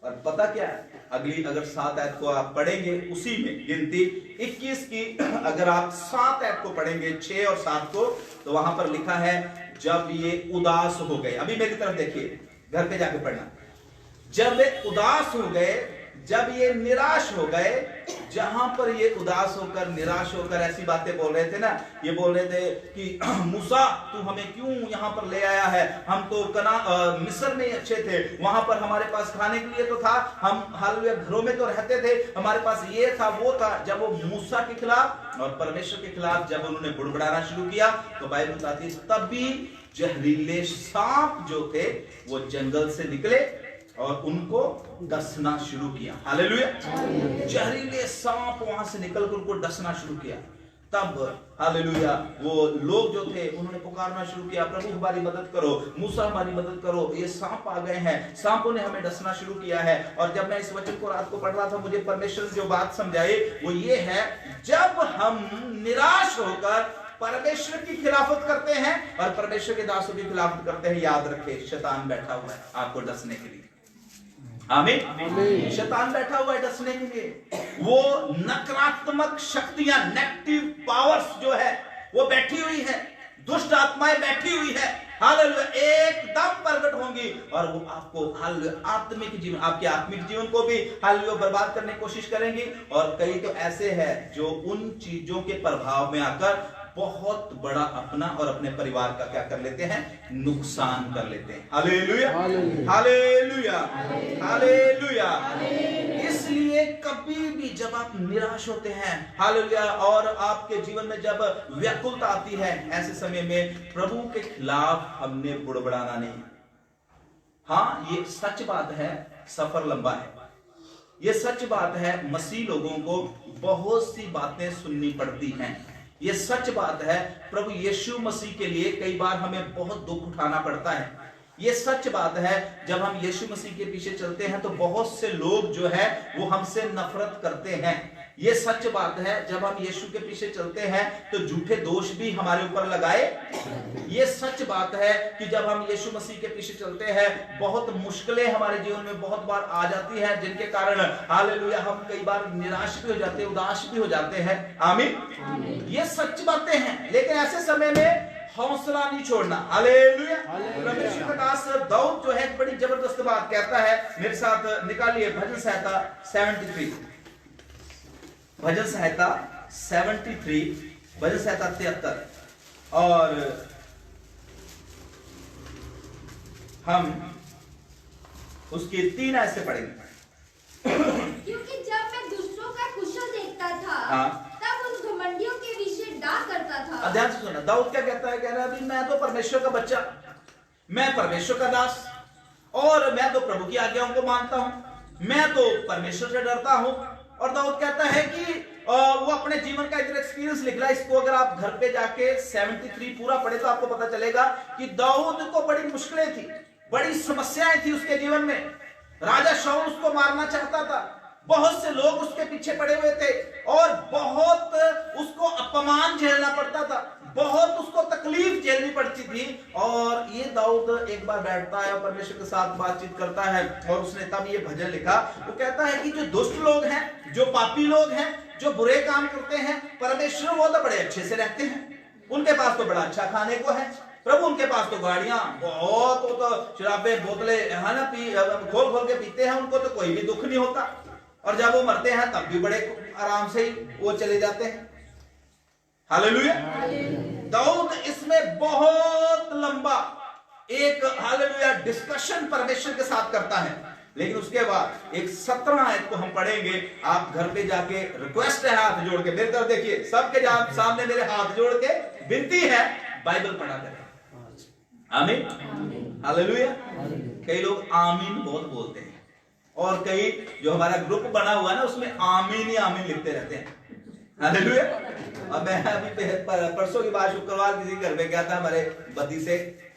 और पता क्या है, अगली अगर 7 आयत को आप पढ़ेंगे, उसी में गिनती 21 की अगर आप 7 आयत को पढ़ेंगे, 6 और 7 को, तो वहां पर लिखा है, जब ये उदास हो गए। अभी मेरी तरफ देखिए, घर पे जाके पढ़ना। जब वे उदास हो गए, जब ये निराश हो गए, जहां पर ये उदास होकर निराश होकर ऐसी बातें बोल रहे थे ना, ये बोल रहे थे कि मूसा तू हमें क्यों यहाँ पर ले आया है, हम तो मिस्र में अच्छे थे, वहां पर हमारे पास खाने के लिए तो था, हम हालेलुया घरों में तो रहते थे, हमारे पास ये था वो था। जब वो मूसा के खिलाफ और परमेश्वर के खिलाफ जब उन्होंने बुड़बुड़ाना शुरू किया तो बाइबल बताती है तभी जहरीले सांप जो थे वो जंगल से निकले और उनको डसना शुरू किया। हालेलुया। जहरीले सांप वहां से निकलकर उनको डसना शुरू किया। तब हालेलुया वो लोग जो थे उन्होंने पुकारना शुरू किया, प्रभु हमारी मदद करो, मूसा हमारी मदद करो, ये सांप आ गए हैं, सांपों ने हमें डसना शुरू किया है। और जब मैं इस वचन को रात को पढ़ रहा था, मुझे परमेश्वर जो बात समझाई वो ये है, जब हम निराश होकर परमेश्वर की खिलाफत करते हैं और परमेश्वर के दासों की खिलाफत करते हैं, याद रखें शैतान बैठा हुआ है आपको डसने के लिए। आमीन। शैतान बैठा हुआ है डसने के लिए। वो नकारात्मक शक्तियां, नेगेटिव पावर्स जो है वो बैठी हुई है, दुष्ट आत्माएं बैठी हुई है, हालेलुया, एकदम प्रकट होंगी और वो आपको हालेलुया आत्मिक जीवन, आपके आत्मिक जीवन को भी हालेलुया बर्बाद करने की कोशिश करेंगी। और कई तो ऐसे हैं जो उन चीजों के प्रभाव में आकर बहुत बड़ा अपना और अपने परिवार का क्या कर लेते हैं, नुकसान कर लेते हैं। Hallelujah, hallelujah, hallelujah. इसलिए कभी भी जब आप निराश होते हैं, हालेलुया, और आपके जीवन में जब व्याकुलता आती है, ऐसे समय में प्रभु के खिलाफ हमने बुड़बुड़ाना नहीं। हाँ, ये सच बात है, सफर लंबा है, ये सच बात है, मसीह लोगों को बहुत सी बातें सुननी पड़ती हैं, ये सच बात है, प्रभु यीशु मसीह के लिए कई बार हमें बहुत दुख उठाना पड़ता है। ये सच बात है, जब हम यीशु मसीह के पीछे चलते हैं तो बहुत से लोग जो है वो हमसे नफरत करते हैं। ये सच बात है, जब हम यीशु के पीछे चलते हैं तो झूठे दोष भी हमारे ऊपर लगाए। ये सच बात है कि जब हम यीशु मसीह के पीछे चलते हैं बहुत मुश्किलें हमारे जीवन में बहुत बार आ जाती हैं, जिनके कारण हालेलुया हम कई बार निराश भी हो जाते हैं, उदास भी हो जाते हैं। आमीन। ये सच बातें हैं, लेकिन ऐसे समय में हौसला नहीं छोड़ना। हालेलुया। परमेश्वर का दास दाऊद जो है बड़ी जबरदस्त बात कहता है, मेरे साथ निकालिए भजन संहिता 73, भजन संहिता 73, भजन संहिता 73, और हम उसके 3 ऐसे पढ़ेंगे। क्योंकि जब मैं दूसरों का कुशल देखता था, तब उन घमंडियों के विषय डांट करता था। ध्यान से सुना, दाऊद क्या कहता है, कह रहा है अभी मैं तो परमेश्वर का बच्चा, मैं परमेश्वर का दास, और मैं तो प्रभु की आज्ञाओं को मानता हूं, मैं तो परमेश्वर से डरता हूं। और दाऊद कहता है कि वो अपने जीवन का इतना एक्सपीरियंस लिख रहा है। इसको अगर आप घर पे जाके 73 पूरा पढ़े तो आपको पता चलेगा कि दाऊद को बड़ी मुश्किलें थी, बड़ी समस्याएं थी उसके जीवन में। राजा शाऊल उसको मारना चाहता था, बहुत से लोग उसके पीछे पड़े हुए थे और बहुत उसको अपमान झेलना पड़ता था, बहुत उसको तकलीफ झेलनी पड़ती थी। और ये दाऊद एक बार बैठता है और परमेश्वर के साथ बातचीत करता है और उसने तब ये भजन लिखा। वो कहता है कि जो दुष्ट लोग हैं, जो पापी लोग हैं, जो बुरे काम करते हैं, परमेश्वर वो तो बड़े अच्छे से रहते हैं, उनके पास तो बड़ा अच्छा खाने को है, प्रभु उनके पास तो गाड़ियां बहुत, वो तो शराबें बोतलें है ना खोल खोल के पीते हैं, उनको तो कोई भी दुख नहीं होता, और जब वो मरते हैं तब भी बड़े आराम से ही वो चले जाते हैं। हालेलुया। दाऊद इसमें बहुत लंबा एक हालेलुया डिस्कशन परमेश्वर के साथ करता है, लेकिन उसके बाद एक 17 आयत को हम पढ़ेंगे। आप घर पे जाके रिक्वेस्ट है, हाथ जोड़ के मेरे तरफ देखिए, सबके सामने मेरे हाथ जोड़ के विनती है, बाइबल पढ़ा करें। आमीन, हालेलुया। कई लोग आमीन बहुत बोलते हैं, और कई जो हमारा ग्रुप बना हुआ है ना उसमें आमीन ही आमीन लिखते रहते हैं। हालेलुया। अब मैं अभी परसों की बात, शुक्रवार किसी घर पे गया था, हमारे बदी से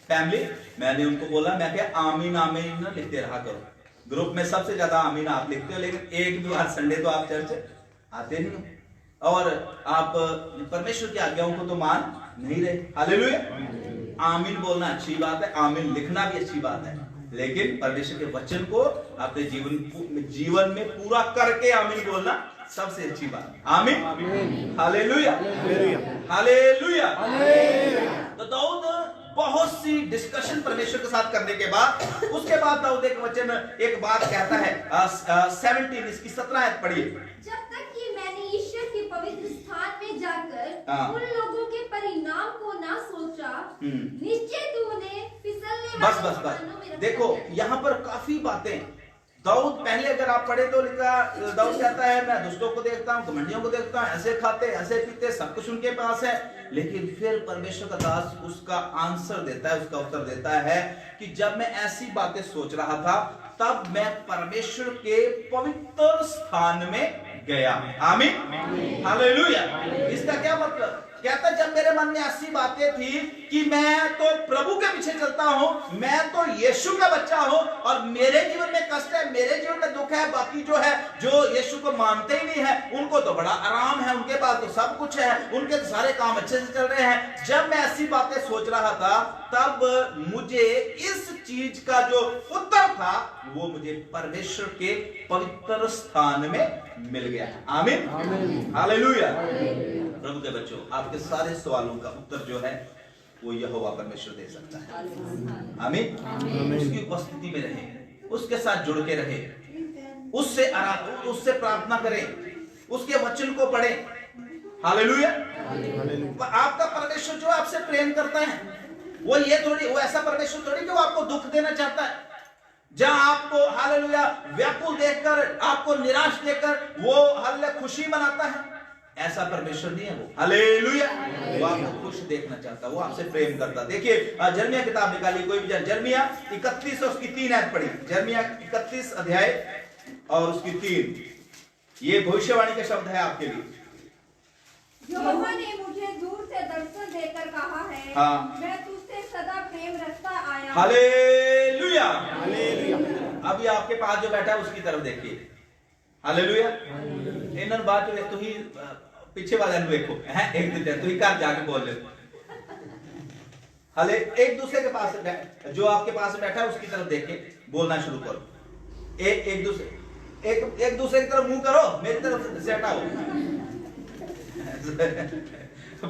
फैमिली, मैंने उनको बोला, मैं क्या आमीन आमीन ना लिखते रहा करो, ग्रुप में सबसे ज्यादा आमीन आप लिखते हो, लेकिन एक भी बार संडे तो आप चर्च आते नहीं हो और आप परमेश्वर की आज्ञाओं को तो मान नहीं रहे। हालेलुया। आमीन बोलना अच्छी बात है, आमीन लिखना भी अच्छी बात है, लेकिन परमेश्वर के वचन को अपने जीवन में पूरा करके आमीन बोलना सबसे अच्छी बात। आमीन, हालेलुया, हालेलुया। तो दाऊद बहुत सी डिस्कशन परमेश्वर के साथ करने के बाद उसके बाद दाऊद एक वचन एक बात कहता है 17 इसकी 17 आयत पढ़िए। जब तक कि मैंने ईश्वर के पवित्र स्थान में जाकर उन लोगों के परिणाम को ना सोचा, निश्चय तू उन्हें फिसलने बस वाले बस स्थानों में बस रखा देखो है। यहाँ पर काफी बातें दाऊद पहले अगर आप पढ़े तो लिखा, दाऊद कहता है मैं दुष्टों को देखता हूँ, घमंडियों को देखता हूँ, ऐसे खाते ऐसे पीते सब कुछ उनके पास है। लेकिन फिर परमेश्वर का दास उसका आंसर देता है, उसका उत्तर देता है कि जब मैं ऐसी बातें सोच रहा था तब मैं परमेश्वर के पवित्र स्थान में गया। आमीन, हालेलुया। इसका क्या मतलब? कहता जब मेरे मन में ऐसी बातें थी कि मैं तो प्रभु के पीछे चलता हूं, मैं तो यीशु का बच्चा हूं और मेरे जीवन में कष्ट है, मेरे जीवन में दुख है, बाकी जो है जो यीशु को मानते ही नहीं है उनको तो बड़ा आराम है, उनके पास तो सब कुछ है, उनके तो सारे काम अच्छे से चल रहे हैं। जब मैं ऐसी बातें सोच रहा था तब मुझे इस चीज का जो उत्तर था वो मुझे परमेश्वर के पवित्र स्थान में मिल गया। आमीन, हालेलुया। प्रभु के बच्चों, आपके सारे सवालों का उत्तर जो है वो यहोवा परमेश्वर दे सकता है। आमीन, उसकी उपस्थिति में रहे, उसके साथ जुड़ के रहे, उससे प्रार्थना करें, उसके वचन को पढ़े। हालेलुया। आपका परमेश्वर जो आपसे प्रेम करता है वो ये थोड़ी, वो ऐसा परमेश्वर थोड़ी कि वो आपको दुख देना चाहता है, जहां आपको हालेलुया व्याकुल देखकर, आपको निराश देखकर वो हालेलुया खुशी मनाता है। ऐसा परमेश्वर नहीं है वो। हालेलुया। वो आपको खुश देखना चाहता है, वो आपसे प्रेम करता है। देखिए जर्मिया किताब निकालिए, कोई भी जर्मिया 31 और उसकी 3 आयत पढ़ी। जर्मिया 31 अध्याय और उसकी 3, ये भविष्यवाणी के शब्द है आपके लिए। यहोवा ने मुझे दूर से दर्शन देकर कहा है, हाँ। मैं तुझसे सदा प्रेम रखता आया। Hallelujah, hallelujah. अभी आपके पास जो बैठा है उसकी तरफ देखिए। हालेलुया। इन्हन बात जो तू ही पीछे वाले ने देखो हैं, एक दिन तू ही घर जाके बोल ले। हाले एक दूसरे के पास, जो आपके पास बैठा है उसकी तरफ देखे, बोलना शुरू करो। एक दूसरे की तरफ मुंह करो, मेरी तरफ से हटाओ।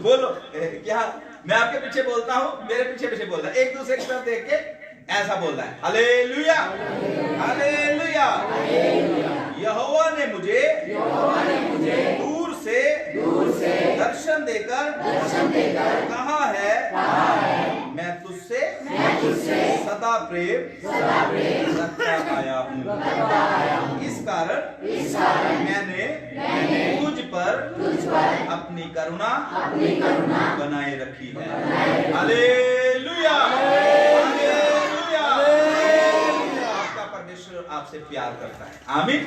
बोलो क्या, मैं आपके पीछे बोलता हूं, मेरे पीछे पीछे बोलता है, एक दूसरे की तरफ देख के ऐसा बोल रहा है। Hallelujah, hallelujah. यहोवा ने मुझे दूर से दर्शन देकर कहा है, मैं तुझसे सदा प्रेम रखता आया हूँ। इस कारण मैंने तुझ पर अपनी करुणा बनाए रखी है। हालेलुया, आपसे प्यार करता है। आमीन।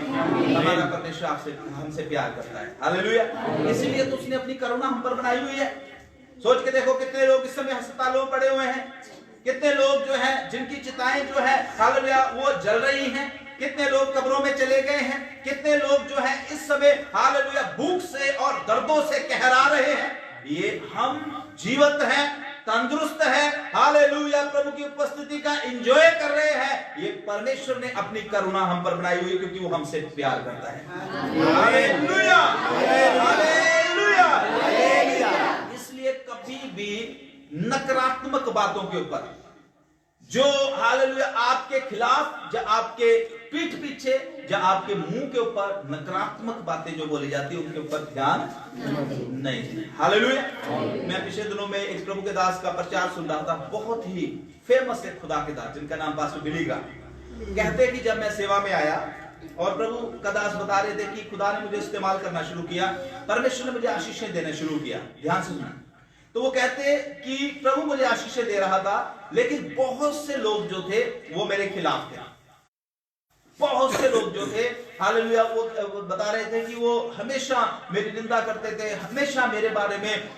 हमारा परमेश्वर आपसे, हमसे प्यार करता है। हालेलुया। इसीलिए तो उसने अपनी करुणा हम पर बनाई हुई है। सोच के देखो कितने लोग इस समय अस्पतालों में पड़े हुए हैं, कितने लोग जो हैं जिनकी चिताएं जो है हालेलुया वो जल रही हैं, कितने लोग कब्रों में चले गए हैं, कितने लोग जो है इस समय हालेलुया भूख से और दर्दों से कहरा रहे हैं। ये हम जीवित हैं, तंदुरुस्त है, हालेलुया, प्रभु की उपस्थिति का एंजॉय कर रहे हैं। ये परमेश्वर ने अपनी करुणा हम पर बनाई हुई क्योंकि वो हमसे प्यार करता है। Hallelujah, hallelujah. इसलिए कभी भी नकारात्मक बातों के ऊपर जो हालेलुया आपके खिलाफ, जो आपके पीठ पीछे, जो आपके मुंह के ऊपर नकारात्मक बातें जो बोली जाती है उनके ऊपर ध्यान नहीं देना। हालेलुया। मैं पिछले दिनों में एक प्रभु के दास का प्रचार सुन रहा था, बहुत ही फेमस है खुदा के दास, जिनका नाम पास्टर बिली का। कहते कि जब मैं सेवा में आया और प्रभु का दास बता रहे थे कि खुदा ने मुझे इस्तेमाल करना शुरू किया, परमेश्वर ने मुझे आशीषें देना शुरू किया। ध्यान से सुनना। तो वो कहते कि प्रभु मुझे आशीषें दे रहा था, लेकिन बहुत से लोग जो थे वो मेरे खिलाफ थे। बहुत से लोग जो थे हालेलुया वो बता रहे थे कि वो हमेशा मेरी निंदा करते थे, हमेशा मेरे बारे में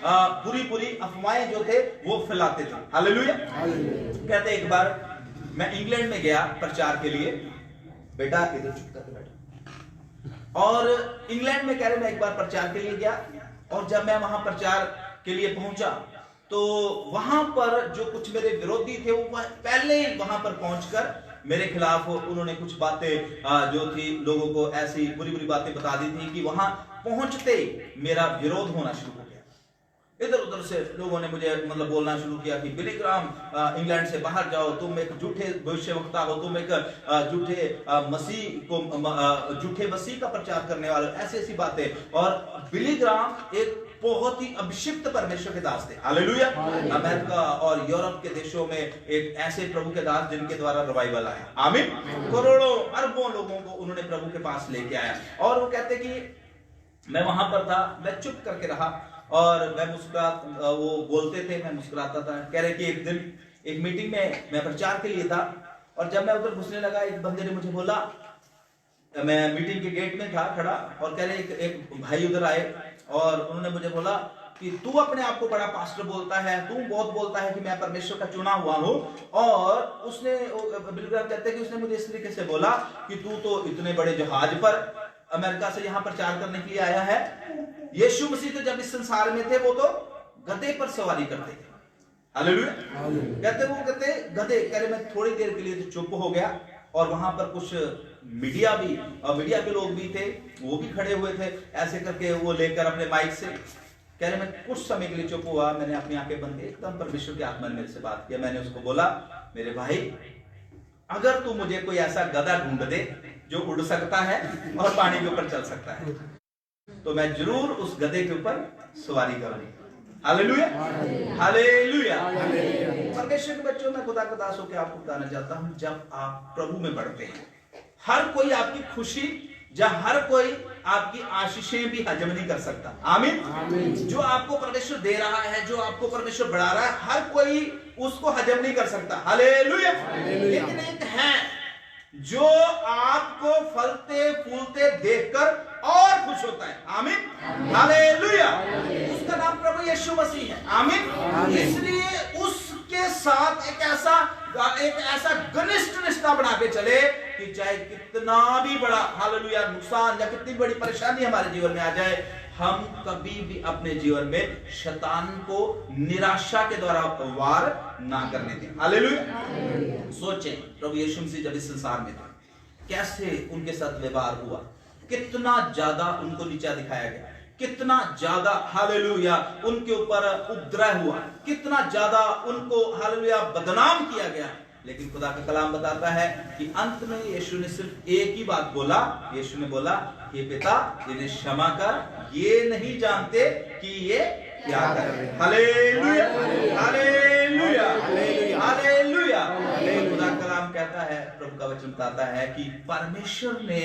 बुरी बुरी अफवाहें जो थे वो फैलाते थे। हालेलुया। कहते एक बार मैं इंग्लैंड में गया प्रचार के लिए। बेटा इधर चुप करके बैठो। और इंग्लैंड में कह रहे मैं एक बार प्रचार के लिए गया, और जब मैं वहां प्रचार के लिए पहुंचा तो वहां पर जो कुछ मेरे विरोधी थे वो पहले ही वहां पर पहुंचकर मेरे खिलाफ उन्होंने कुछ बातें जो थी लोगों को ऐसी बुरी बुरी बातें बता दी थी कि वहां पहुंचते ही मेरा विरोध होना शुरू हो गया। इधर उधर से लोगों ने मुझे मतलब बोलना शुरू किया कि बिली ग्राहम इंग्लैंड से बाहर जाओ, तुम एक झूठे भविष्यवक्ता हो, तुम एक झूठे मसीह का प्रचार करने वाले, ऐसी ऐसी बातें। और बिली ग्राहम एक बहुत ही अभिषिक्त परमेश्वर के दास थे। हालेलुया। अमेरिका और यूरोप के देशों में एक ऐसे प्रभु के दास जिनके द्वारा रिवाइवल आया। आमीन। करोड़ों अरबों लोगों को उन्होंने प्रभु के पास लेके आया। और वो कहते कि मैं वहां पर था, मैं चुप करके रहा और मैं वो बोलते थे, मैं मुस्कुराता था। कह रहे कि एक दिन एक मीटिंग में मैं प्रचार के लिए था और जब मैं उधर घुसने लगा, एक बंदे ने मुझे बोला, मैं मीटिंग के गेट में था खड़ा और कह रहे एक भाई उधर आए और उन्होंने मुझे बोला कि तू अपने आप को बड़ा पास्टर बोलता है, तू बहुत बोलता है कि मैं परमेश्वर का चुना हुआ हूं। और उसने बिली ग्राहम कहते हैं कि उसने मुझे इस तरीके से बोला कि तू तो इतने बड़े जहाज पर अमेरिका से यहां प्रचार करने के लिए आया है। यीशु मसीह तो जब इस संसार में थे वो तो गधे पर सवारी करते थे। हालेलुया। कहते गधे। कह रहे मैं थोड़ी देर के लिए तो चुप हो गया और वहां पर कुछ मीडिया के लोग भी थे, वो भी खड़े हुए थे ऐसे करके, वो लेकर अपने माइक से। कह रहे मैं कुछ समय के लिए चुप हुआ, मैंने अपनी आंखें बंद की, एकदम परमेश्वर की आत्मा ने मेरे से बात किया। मैंने उसको बोला, मेरे भाई अगर तू मुझे कोई ऐसा गधा ढूंढ दे जो उड़ सकता है और पानी के ऊपर चल सकता है तो मैं जरूर उस गधे के ऊपर सवारी करूंगा। हालेलुया। हालेलुया। परमेश्वर के बच्चों, मैं खुदा का दास होकर आपको बताना चाहता हूं, जब आप प्रभु में बढ़ते हैं, हर कोई आपकी खुशी या हर कोई आपकी आशीषें भी हजम नहीं कर सकता। आमीन। जो आपको परमेश्वर दे रहा है, जो आपको परमेश्वर बढ़ा रहा है, हर कोई उसको हजम नहीं कर सकता। हालेलुया। लेकिन एक है जो आपको फलते फूलते देखकर और खुश होता है। आमीन। हालेलुया। उसका नाम प्रभु यीशु मसीह है। आमीन। इसलिए उसके साथ एक ऐसा घनिष्ठ रिश्ता बना के चले कि चाहे कितना भी बड़ा हालेलुया नुकसान या कितनी बड़ी परेशानी हमारे जीवन में आ जाए, हम कभी भी अपने जीवन में शैतान को निराशा के द्वारा वार ना करने दें। हालेलुया। सोचें प्रभु यीशु मसीह जब इस संसार में थे, कैसे उनके साथ व्यवहार हुआ, कितना ज्यादा उनको नीचा दिखाया गया, कितना ज्यादा हालेलुया उनके ऊपर उपद्रव हुआ, कितना ज्यादा उनको हालेलुया बदनाम किया गया। लेकिन खुदा का कलाम बताता है कि अंत में यीशु ने सिर्फ एक ही बात बोला। यीशु ने बोला, हे पिता इन्हें क्षमा कर, ये नहीं जानते कि ये क्या कर रहे हैं। हालेलुया। हालेलुया। हालेलुया। खुदा का कलाम कहता है, प्रभु का वचन बताता है कि परमेश्वर ने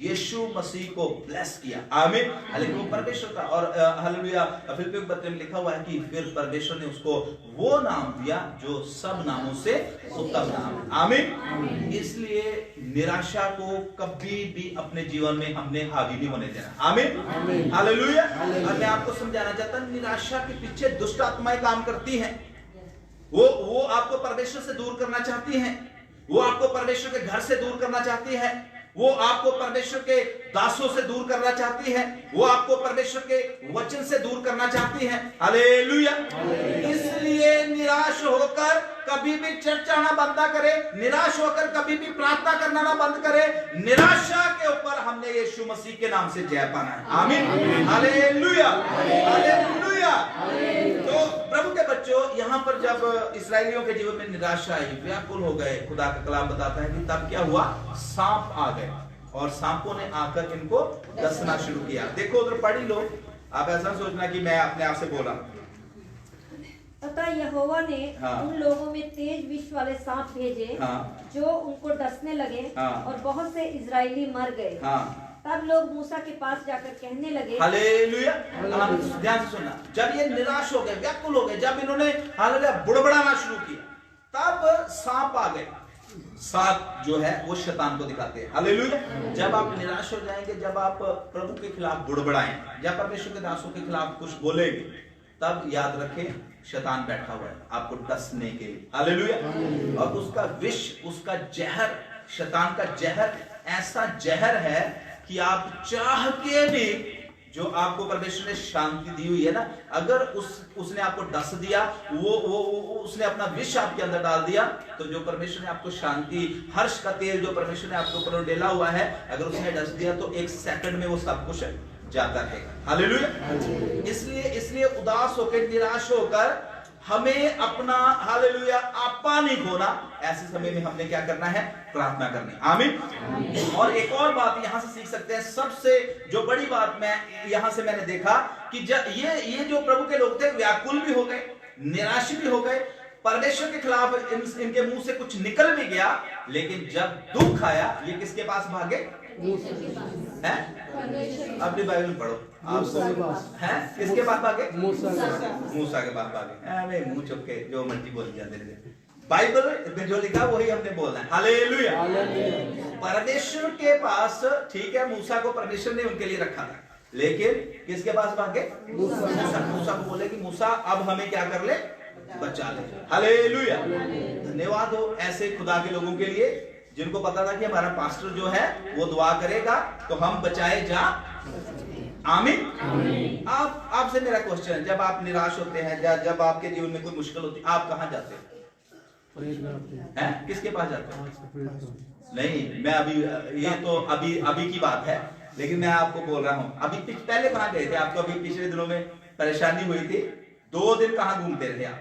यीशु मसीह को ब्लेस किया। आमीन। लेकिन वो परमेश्वर का, और हालेलुया फिलिप्पियों के पत्र में लिखा हुआ है कि फिर परमेश्वर ने उसको वो नाम दिया जो सब नामों से उत्तम नाम है। आमीन। इसलिए निराशा को कभी भी अपने जीवन में हमने हावी नहीं होने देना। आमीन। हालेलुया। और मैं आपको समझाना चाहता हूं, निराशा के पीछे दुष्ट आत्माएं काम करती हैं। वो आपको परमेश्वर से दूर करना चाहती हैं, वो आपको परमेश्वर के घर से दूर करना चाहती है, वो आपको परमेश्वर के दासों से दूर करना चाहती है, वो आपको परमेश्वर के वचन से दूर करना चाहती है। हालेलुया। इसलिए निराश होकर कभी भी चर्च आना बंद ना करे, निराश होकर कभी भी प्रार्थना करना ना बंद करे। निराशा के ऊपर हमने यीशु मसीह के नाम से जय पाना है। आमीन। हालेलुया। हालेलुया। तो प्रभु के बच्चों, यहाँ पर जब इस्राएलियों के जीवन में निराशा आई, व्याकुल हो गए, खुदा का कलाम बताता है कि तब क्या हुआ, सांप आ गए और सांपों ने आकर इनको डसना शुरू किया। देखो उधर पढ़ी लो, आप ऐसा सोचना कि मैं अपने आप से बोला। अतः यहोवा ने उन लोगों में तेज विष वाले सांप भेजे जो उनको डसने लगे और बहुत से इजरायली मर गए। तब लोग मूसा के पास जाकर कहने लगे, हालेलुया। ध्यान से सुनना, जब ये निराश हो गए, व्याकुल हो गए, जब इन्होंने हालेलुया बुड़बड़ाना शुरू किया, तब सांप आ गए। सांप जो है वो शैतान को दिखाते हैं। हालेलुया। जब आप निराश हो जाएंगे, जब आप प्रभु के खिलाफ बुड़बड़ाएं, जब परमेश्वर के दासों के खिलाफ कुछ बोलेंगे, तब याद रखें शैतान बैठा हुआ है आपको डसने के लिए। हालेलुया। और उसका विष, उसका जहर, शैतान का जहर ऐसा जहर है कि आप चाह के भी, जो आपको परमेश्वर ने शांति दी हुई है ना, अगर उसने आपको डस दिया, वो उसने अपना विष आपके अंदर डाल दिया, तो जो परमेश्वर ने आपको शांति, हर्ष का तेल जो परमेश्वर ने आपके ऊपर डेला हुआ है, अगर उसने डस दिया तो एक सेकंड में वो सब कुछ जाता रहेगा। हालेलुया। इसलिए उदास होकर, निराश होकर हमें अपना हालेलुया आपा नहीं खोना। ऐसे समय में हमने क्या करना है? प्रार्थना करनी। आमीन। और एक और बात यहां से सीख सकते हैं, सबसे जो बड़ी बात मैंने देखा कि ये जो प्रभु के लोग थे व्याकुल भी हो गए, निराश भी हो गए, परमेश्वर के खिलाफ इनके मुंह से कुछ निकल भी गया, लेकिन जब दुख आया ये किसके पास भागे? हैं? अपनी बाइबल पढ़ो आप हैं, किसके पास भागे? मूसा के पास भागे। मुंह चुप के जो मर्जी बोल जाते थे, बाइबल में जो लिखा वही हमने बोलना है। हालेलुया। परमेश्वर के पास, ठीक है, मूसा को परमेश्वर ने उनके लिए रखा था, लेकिन किसके पास भागे? मूसा को बोले कि मूसा अब हमें क्या कर ले? बचा ले। हालेलुया। धन्यवाद हो ऐसे खुदा के लोगों के लिए जिनको पता था कि हमारा पास्टर जो है वो दुआ करेगा तो हम बचाए जा। आमीन। आपसे मेरा क्वेश्चन है, जब आप निराश होते हैं, जब आपके जीवन में कोई मुश्किल होती है, आप कहां जाते हैं? किसके पास जाते हैं? नहीं, मैं ये तो अभी की बात है, लेकिन मैं आपको बोल रहा हूं अभी पहले कहां गए थे? आपको अभी पिछले दिनों में परेशानी हुई थी, 2 दिन कहां घूमते रहे आप?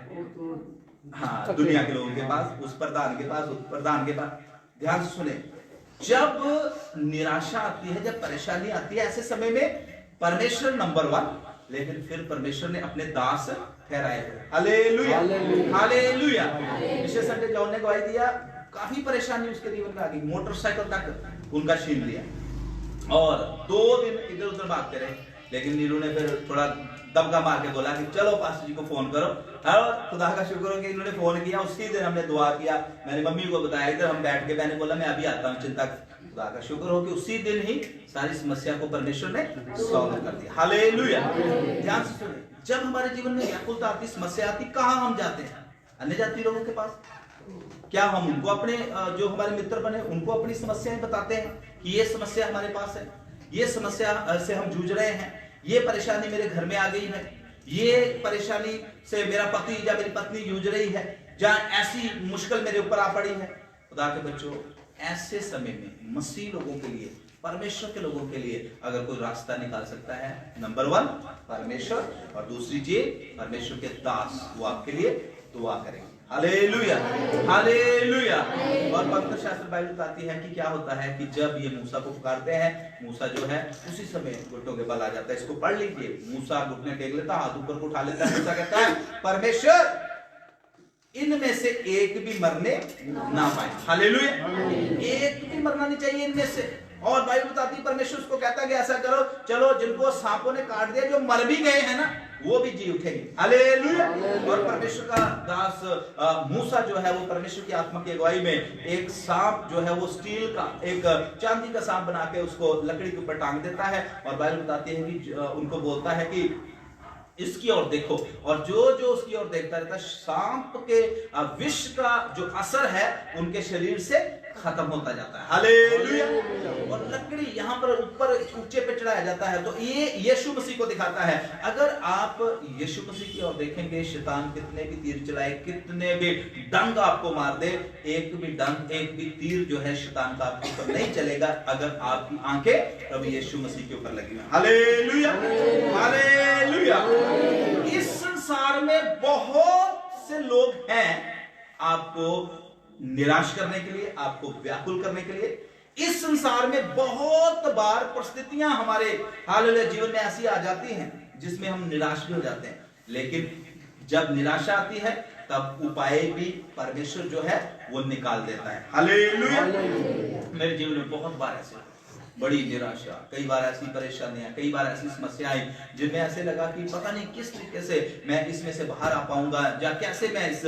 हाँ, दुनिया के लोगों के पास, उस प्रधान के पास, उस प्रधान के पास। ध्यान से सुने, जब निराशा आती है, जब परेशानी आती है, ऐसे समय में परमेश्वर नंबर 1, लेकिन फिर परमेश्वर ने अपने दास ठहराए। हालेलुया। हालेलुया। पिछले संडे जॉन ने गवाही दिया, काफी परेशानी उसके जीवन में आ गई, मोटरसाइकिल तक उनका छीन लिया और 2 दिन इधर उधर भागते रहे, लेकिन नीरू ने फिर थोड़ा दबका मार के बोला कि चलो पास्टर जी को फोन करो। और खुदा का शुक्र हो कि इन्होंने फोन किया, उसी दिन हमने दुआ किया, मैंने मम्मी को बताया, इधर हम बैठ के मैंने बोला मैं अभी आता हूँ, चिंता। खुदा का शुक्र हो कि उसी दिन ही सारी समस्या को परमेश्वर ने सॉल्व कर दिया। हालेलुया। ध्यान से सुनिए, जब हमारे जीवन में व्याकुलता आती, समस्या आती, कहां हम जाते हैं? अन्य जाति लोगों के पास। क्या हम उनको अपने जो हमारे मित्र बने उनको अपनी समस्याएं बताते हैं कि ये समस्या हमारे पास है, ये समस्या से हम जूझ रहे हैं, ये परेशानी मेरे घर में आ गई है, ये परेशानी से मेरा पति या मेरी पत्नी जूझ रही है, जहां ऐसी मुश्किल मेरे ऊपर आ पड़ी है। खुदा के बच्चों, ऐसे समय में मसीह लोगों के लिए, परमेश्वर के लोगों के लिए अगर कोई रास्ता निकाल सकता है, नंबर 1 परमेश्वर, और दूसरी चीज परमेश्वर के दास वो आपके लिए दुआ करेंगे। हालेलुया। हालेलुया। और पवित्र शास्त्र बाइबल बताती है कि क्या होता है कि जब ये मूसा को पुकारते हैं, मूसा जो है उसी समय घुटनों के बल आ जाता है। इसको पढ़ लीजिए, मूसा घुटने टेक लेता, हाथ ऊपर को उठा लेता है, मूसा कहता है परमेश्वर इनमें से एक भी मरने ना पाए। हालेलुया। एक भी मरना नहीं चाहिए इनमें से। और बाइबल बताती है परमेश्वर उसको कहता है कि ऐसा करो, चलो जिनको सांपों ने काट दिया, जो मर भी गए हैं ना, वो भी जी उठेंगे। हालेलुया। और परमेश्वर का दास मूसा जो है वो परमेश्वर की आत्मा की अगुवाई में एक सांप जो है वो स्टील का, एक चांदी का सांप बना के उसको लकड़ी के ऊपर टांग देता है, और बाइबल बताती है कि उनको बोलता है कि इसकी ओर देखो, और जो उसकी ओर देखता रहता है, सांप के विष का जो असर है उनके शरीर से खत्म होता जाता है। हालेलुया। और लकड़ी यहाँ पर ऊपर ऊंचे पे चढ़ाया जाता है, तो ये यीशु मसीह को दिखाता है। अगर आप यीशु मसीह की ओर देखेंगे, शैतान कितने भी तीर चलाए, कितने भी डंग आपको मार दे, एक भी डंग, एक भी तीर जो है शैतान का आपके ऊपर नहीं चलेगा, अगर आपकी आंखें प्रभु यीशु मसीह के ऊपर लगी हुई। हालेलुया। हालेलुया। इस संसार में बहुत से लोग हैं आपको निराश करने के लिए, आपको व्याकुल करने के लिए। इस संसार में बहुत बार परिस्थितियां हमारे हालेलुया जीवन में ऐसी आ जाती हैं जिसमें हम निराश भी हो जाते हैं, लेकिन जब निराशा आती है तब उपाय भी परमेश्वर जो है वो निकाल देता है। हालेलुया। मेरे जीवन में बहुत बार ऐसे बड़ी निराशा, कई बार ऐसी परेशानियां, कई बार ऐसी समस्याएं जिनमें ऐसे लगा कि पता नहीं किस तरीके से मैं इसमें से बाहर आ पाऊंगा, या कैसे मैं इस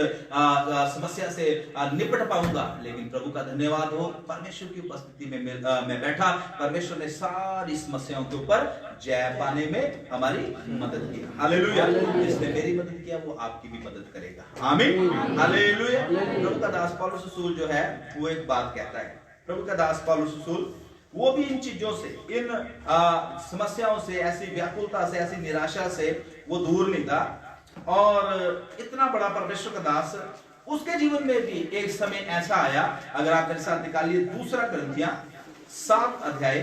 समस्या से निपट पाऊंगा। लेकिन प्रभु का धन्यवाद हो, परमेश्वर की उपस्थिति में मैं बैठा, परमेश्वर ने सारी समस्याओं के ऊपर जय पाने में हमारी मदद की। हालेलुया। जिसने मेरी मदद किया वो आपकी भी मदद करेगा। आमीन। हालेलुया। प्रभु का दास पौलुस रसूल जो है वो एक बात कहता है। प्रभु का दास पौलुस रसूल वो भी इन चीजों से, इन समस्याओं से, ऐसी व्याकुलता से, ऐसी निराशा से वो दूर नहीं था। और इतना बड़ा परमेश्वर का दास, उसके जीवन में भी एक समय ऐसा आया, अगर आप मेरे साथ निकालिए 2 कुरिन्थियों 7 अध्याय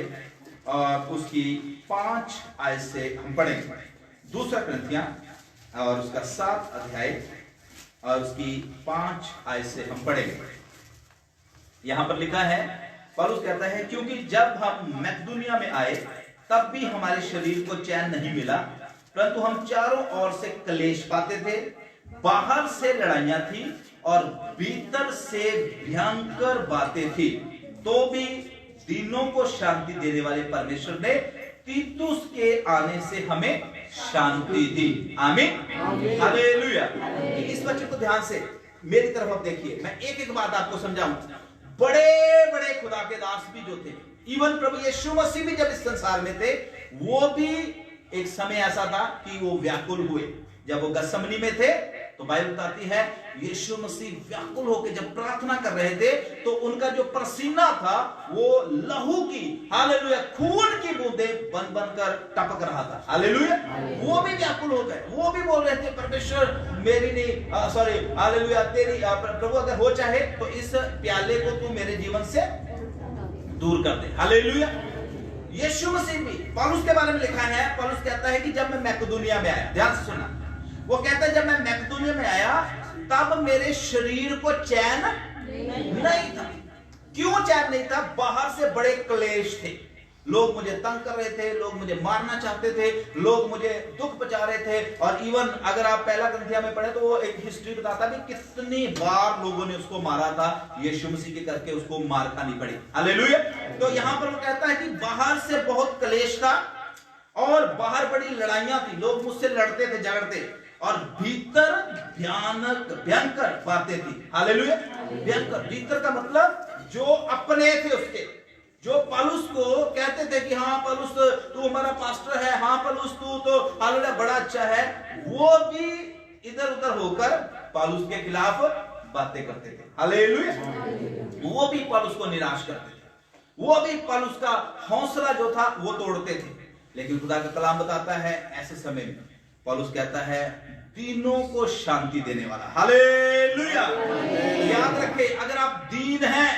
और उसकी 5 आयत से हम पढ़ेंगे। 2 कुरिन्थियों और उसका 7 अध्याय और उसकी 5 आयत से हम पढ़ेंगे। यहां पर लिखा है, पौलुस कहता है, क्योंकि जब हम मकदूनिया में आए तब भी हमारे शरीर को चैन नहीं मिला, परंतु हम चारों ओर से क्लेश पाते थे। बाहर से लड़ाइयां थी और भीतर से भयंकर बातें थी, तो भी दिनों को शांति देने वाले परमेश्वर ने तीतुस के आने से हमें शांति दी। आमीन, हालेलुया। इस वचन को ध्यान से मेरी तरफ अब देखिए, मैं एक एक बात आपको समझाऊं। बड़े बड़े खुदा के दास भी जो थे, इवन प्रभु यीशु मसीह भी जब इस संसार में थे, वो भी एक समय ऐसा था कि वो व्याकुल हुए। जब वो गसमनी में थे तो बाइबल बताती है यीशु मसीह व्याकुल होकर जब प्रार्थना कर रहे थे तो उनका जो पसीना था वो लहू की, हालेलुया, खून की बूंदें बन बनकर टपक रहा था। हालेलुया। वो भी व्याकुल हो गए, वो भी बोल रहे थे, परमेश्वर मेरी नहीं, सॉरी, हालेलुया, तेरी प्रभु अगर हो चाहे तो इस प्याले को तू मेरे जीवन से दूर कर दे। हालेलुया। यीशु मसीह भी, पौलुस के बारे में लिखा है, पौलुस कहता है कि जब मैं मकदूनिया में आया, ध्यान से सुनना, वो कहता है जब मैं मकदूनिया में आया तब मेरे शरीर को चैन नहीं था। क्यों चैन नहीं था? बाहर से बड़े क्लेश थे, लोग मुझे तंग कर रहे थे, लोग मुझे मारना चाहते थे, लोग मुझे दुख पहुंचा रहे थे। और इवन अगर आप पहला कुरिन्थियों में पढ़े तो वो एक हिस्ट्री बताता भी कितनी बार लोगों ने उसको मारा था, यीशु मसीह के करके उसको मार खानी पड़ी। हालेलुया। तो यहां पर वो कहता है कि बाहर से बहुत क्लेश था और बाहर बड़ी लड़ाइयां थी, लोग मुझसे लड़ते थे, झगड़ते, और भीतर भयानक भयंकर बातें थी। हालेलुया। भयंकर, भीतर का मतलब जो अपने थे उसके, जो पौलुस को कहते थे कि हाँ पौलुस तू हमारा पास्टर है, हाँ पौलुस तू तो हालेलुया बड़ा अच्छा है, वो भी इधर उधर होकर पौलुस के खिलाफ बातें करते थे। हालेलुया। वो भी पौलुस को निराश करते थे, वो भी पौलुस का हौसला जो था वो तोड़ते थे। लेकिन खुदा का कलाम बताता है ऐसे समय में पौलुस कहता है दीनों को शांति देने वाला। हालेलुया। याद रखे, अगर आप दीन हैं,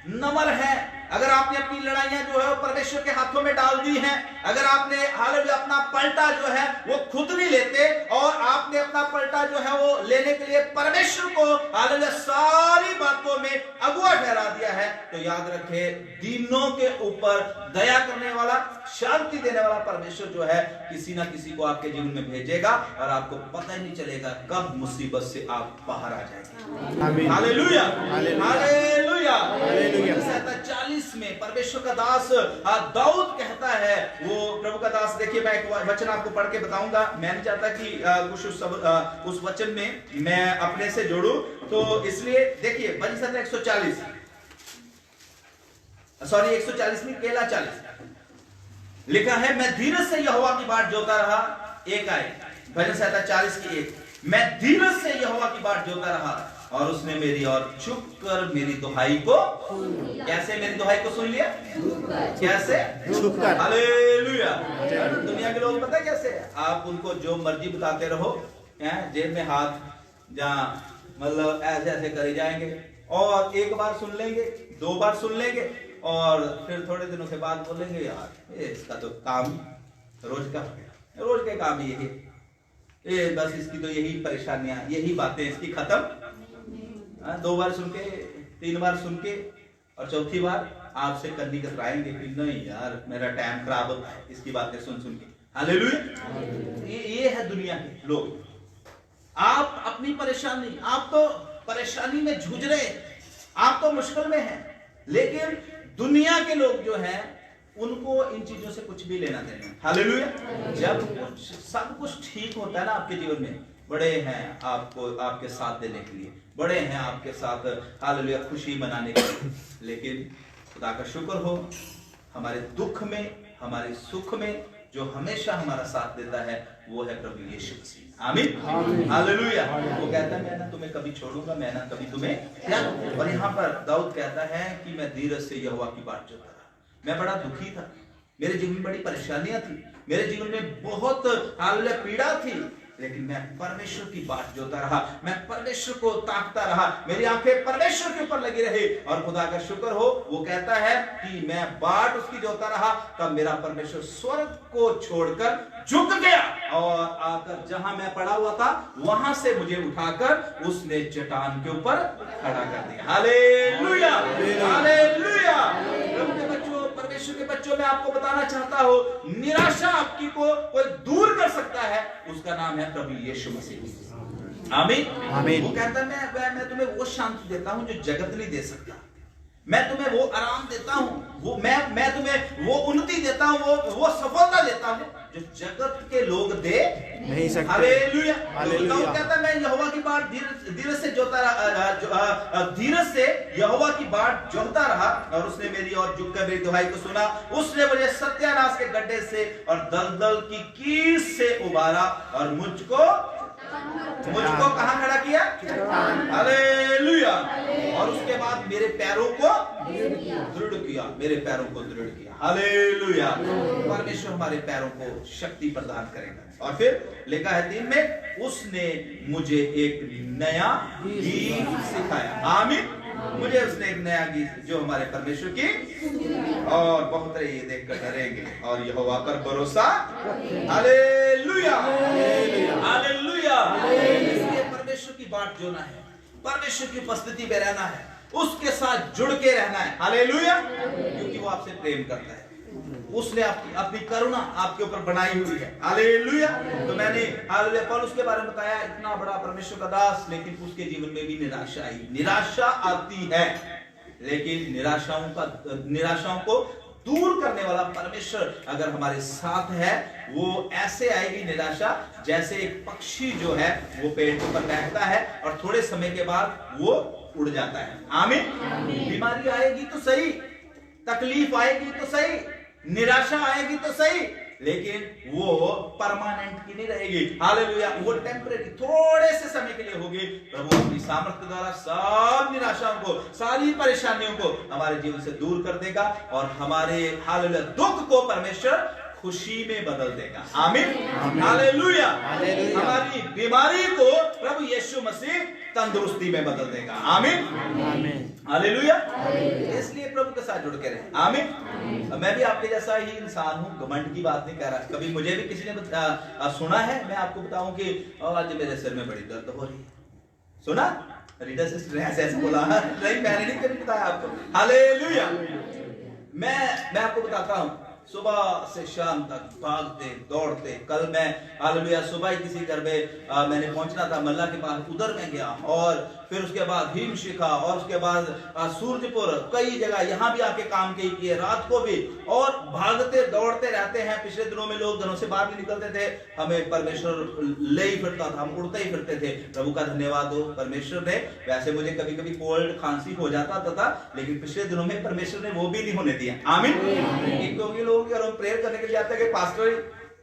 नम्र हैं, अगर आपने अपनी लड़ाइयां जो है वो परमेश्वर के हाथों में डाल दी हैं, अगर आपने हालेलुया अपना पलटा जो है वो खुद नहीं लेते और आपने अपना पलटा जो है वो लेने के लिए परमेश्वर को हालेलुया सारी बातों में अगुआ ठहरा दिया है, तो याद रखे दीनों के ऊपर दया करने वाला, शांति देने वाला परमेश्वर जो है किसी ना किसी को आपके जीवन में भेजेगा और आपको पता ही नहीं चलेगा कब मुसीबत से आप बाहर आ जाएंगे। Hallelujah, hallelujah. 40 में परमेश्वर का दास दाऊद कहता है, वो प्रभु का दास, देखिए मैं एक वचन आपको पढ़ के बताऊंगा, मैं नहीं चाहता कि कुछ उस वचन में मैं अपने से जोड़ूं, तो इसलिए देखिए भजन संहिता 140, सॉरी 140 में केला 40 लिखा है, मैं धीरज से यहोवा की बाट जोता रहा। एक आए भजन संहिता 40 की 1, मैं धीरज से यहोवा की बाट जोता रहा और उसने मेरी और चुप कर मेरी दुहाई को, कैसे मेरी दुहाई को सुन लिया? कैसे? चुप कर। हालेलुया। दुनिया के लोग पता है कैसे? आप उनको जो मर्जी बताते रहो, जेब में हाथ जहां मतलब ऐसे ऐसे करे जाएंगे और एक बार सुन लेंगे, 2 बार सुन लेंगे और फिर थोड़े दिनों के बाद बोलेंगे यार इसका तो काम रोज का, रोज के काम यही, बस इसकी तो यही परेशानियां, यही बातें इसकी खत्म। 2 बार सुन के, 3 बार सुन के और चौथी बार आपसे करनी कतराएंगे कि नहीं यार मेरा टाइम खराब होता है इसकी बातें सुन सुन के। हालेलुया। ये है दुनिया के लोग। आप अपनी परेशानी, आप तो परेशानी में जूझ रहे, आप तो मुश्किल में हैं, लेकिन दुनिया के लोग जो हैं उनको इन चीजों से कुछ भी लेना देना। हालेलुया। जब कुछ सब कुछ ठीक होता है ना आपके जीवन में, बड़े हैं आपको आपके साथ देने के लिए, बड़े हैं आपके साथ हालेलुया खुशी मनाने के लिए, लेकिन खुदा का शुक्र हो हमारे दुख में, हमारे सुख में जो हमेशा हमारा साथ देता है वो है प्रभु यीशु मसीह। आमीन, हालेलुया। वो कहता है मैं ना तुम्हें कभी छोड़ूंगा, मैं ना कभी तुम्हें त्यागूंगा। और यहाँ पर दाऊद कहता है कि मैं धीरज से यहोवा की बाट जोता रहा। मैं बड़ा दुखी था, मेरे जीवन में बड़ी परेशानियां थी, मेरे जीवन में बहुत हालेलुया पीड़ा थी, लेकिन मैं परमेश्वर की बाट जोता रहा, मैं परमेश्वर को ताकता रहा, मेरी आंखें परमेश्वर के ऊपर लगी रही। और खुदा का शुक्र हो, वो कहता है कि मैं बाट उसकी जोता रहा, तब मेरा परमेश्वर स्वर्ग को छोड़कर झुक गया और आकर जहां मैं पड़ा हुआ था वहां से मुझे उठाकर उसने चट्टान के ऊपर खड़ा कर दिया। Hallelujah, hallelujah. प्रभु के बच्चों, परमेश्वर के बच्चों, मैं आपको बताना चाहता हूं, निराशा आपकी को कोई दूर कर सकता है, उसका नाम है प्रभु यीशु मसीह। आमीन, आमीन। वो कहता है मैं तुम्हें वो शांति देता हूं जो जगत नहीं दे सकता, मैं तुम्हें वो आराम देता हूं, वो मैं तुम्हें वो उन्नति देता हूं, वो सफलता देता हूं जो जगत के लोग दे नहीं सकते। हालेलुया। कहता है मैं यहोवा की बाट धीरज से जोता रहा, धीरज से यहोवा की बाट जोता रहा, और उसने मेरी और झुककर मेरी दुहाई को सुना। उसने मुझे सत्यानाश के गड्ढे से और दलदल की कील से उबारा और मुझको कहां खड़ा किया? हालेलुया। और उसके बाद मेरे पैरों को दृढ़ किया, मेरे पैरों को दृढ़ किया। हालेलुया। परमेश्वर हमारे पैरों को शक्ति प्रदान करेगा। और फिर लिखा है 3 में, उसने मुझे एक नया गीत सिखाया। आमीन। मुझे उसने एक नया गीत, जो हमारे परमेश्वर की, और बहुत रही ये देखकर डरेंगे और यहोवा पर भरोसा। Hallelujah, hallelujah. इसलिए परमेश्वर की बाट जोना है, परमेश्वर की उपस्थिति में रहना है, उसके साथ जुड़ के रहना है। हालेलुया। क्योंकि वो आपसे प्रेम करता है, उसने अपनी करुणा आपके ऊपर बनाई हुई है। हालेलुया। तो मैंने हालेलुया पौलुस के बारे में बताया, इतना बड़ा परमेश्वर का दास, लेकिन उसके जीवन में भी निराशा आई। निराशा आती है, लेकिन निराशाओं को दूर करने वाला परमेश्वर अगर हमारे साथ है, वो ऐसे आएगी निराशा जैसे एक पक्षी जो है वो पेड़ पर बैठता है और थोड़े समय के बाद वो उड़ जाता है। आमीन। बीमारी आएगी तो सही, तकलीफ आएगी तो सही, निराशा आएगी तो सही, लेकिन वो परमानेंट की नहीं रहेगी। हालेलुया। वो टेम्परेरी, थोड़े से समय के लिए होगी। प्रभु अपनी सामर्थ्य द्वारा सब निराशाओं को, सारी परेशानियों को हमारे जीवन से दूर कर देगा और हमारे हालेलुया दुख को परमेश्वर खुशी में बदल देगा। आमीन। हालेलुया। हमारी बीमारी को प्रभु यीशु मसीह तंदुरुस्ती में बदल देगा। आमीन, हालेलुया। इसलिए प्रभु के साथ जुड़ के रहे। आमीन। मैं भी आपके जैसा ही इंसान हूँ, घमंड की बात नहीं कर रहा। कभी मुझे भी किसी ने सुना है, मैं आपको बताऊं कि आज मेरे सिर में बड़ी दर्द हो रही है। सुना? रीडा सिस्टर ने ऐसे बोला, नहीं मैंने नहीं कभी बताया आपको। हालेलुया। मैं आपको बताता हूँ, सुबह से शाम तक भागते दौड़ते, कल मैं हालेलुया सुबह ही किसी घर में मैंने पहुंचना था मल्ला के पास, उधर मैं गया, और फिर उसके बाद हिमशिखा, और उसके बाद सूरजपुर, कई जगह यहाँ भी आके काम किए, रात को भी, और भागते दौड़ते रहते हैं। पिछले दिनों में लोग घरों से बाहर नहीं निकलते थे, हमें परमेश्वर ले ही फिरता था, हम उड़ते ही फिरते थे। प्रभु का धन्यवाद हो, परमेश्वर ने, वैसे मुझे कभी कभी कोल्ड खांसी हो जाता था, लेकिन पिछले दिनों में परमेश्वर ने वो भी नहीं होने दिया। आमीन। क्योंकि लोग प्रेयर करने के लिए जाते हैं, पास्टर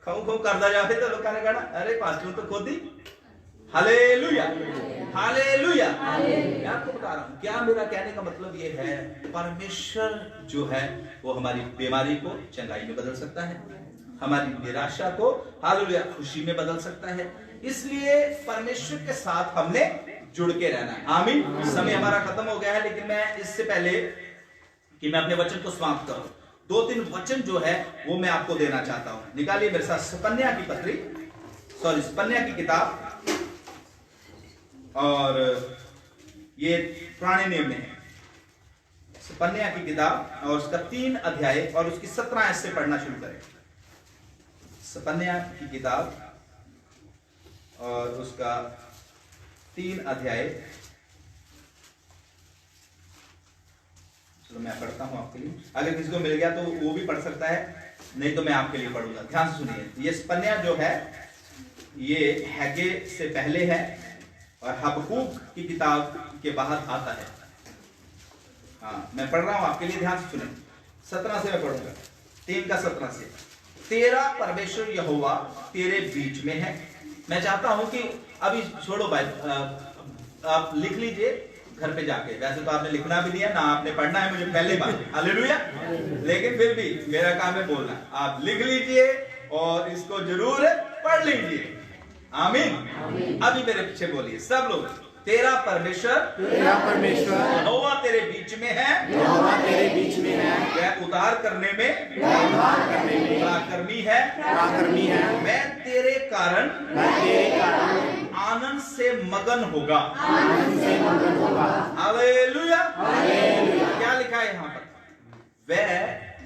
खाऊ खाऊ करता जाते, तो लोग कहने का, अरे पास्टर तो खुद ही। Hallelujah, hallelujah. मैं आपको बता रहा हूं, क्या मेरा कहने का मतलब ये है, परमेश्वर जो है वो हमारी बीमारी को चंगाई में बदल सकता है, हमारी निराशा को हालेलुया खुशी में बदल सकता है। इसलिए परमेश्वर के साथ हमने जुड़ के रहना है। आमीन। समय हमारा खत्म हो गया है, लेकिन मैं इससे पहले कि मैं अपने वचन को समाप्त करूं, 2-3 वचन जो है वो मैं आपको देना चाहता हूं। निकालिए मेरे साथ स्पन्या की पत्री, स्पन्या की किताब, और ये पुराने नियम में है। स्पन्या की किताब और उसका 3 अध्याय और उसकी 17 आयत से पढ़ना शुरू करें। स्पन्या की किताब और उसका 3 अध्याय, चलो मैं पढ़ता हूं आपके लिए, अगर किसी को मिल गया तो वो भी पढ़ सकता है, नहीं तो मैं आपके लिए पढ़ूंगा। ध्यान से सुनिए। ये स्पन्या जो है ये हैगे से पहले है और हबक्कूक की किताब के बाद आता है। हाँ, मैं पढ़ रहा हूं आपके लिए, ध्यान से सुनिए। 17 से मैं पढ़ूंगा, 3 का 17 से। तेरा परमेश्वर यहोवा तेरे बीच में है। मैं चाहता हूं कि अभी छोड़ो भाई, आप लिख लीजिए घर पे जाके, वैसे तो आपने लिखना भी नहीं है ना, आपने पढ़ना है, मुझे पहले बात, हालेलुया, लेकिन फिर भी मेरा काम है बोलना। आप लिख लीजिए और इसको जरूर पढ़ लीजिए। आमीन। अभी मेरे पीछे बोलिए सब लोग, तेरा परमेश्वर यहोवा तेरे बीच में है, वह उद्धार करने में पराक्रमी है, मैं तेरे कारण आनंद से मगन होगा। हालेलुया। क्या लिखा है यहाँ पर? वह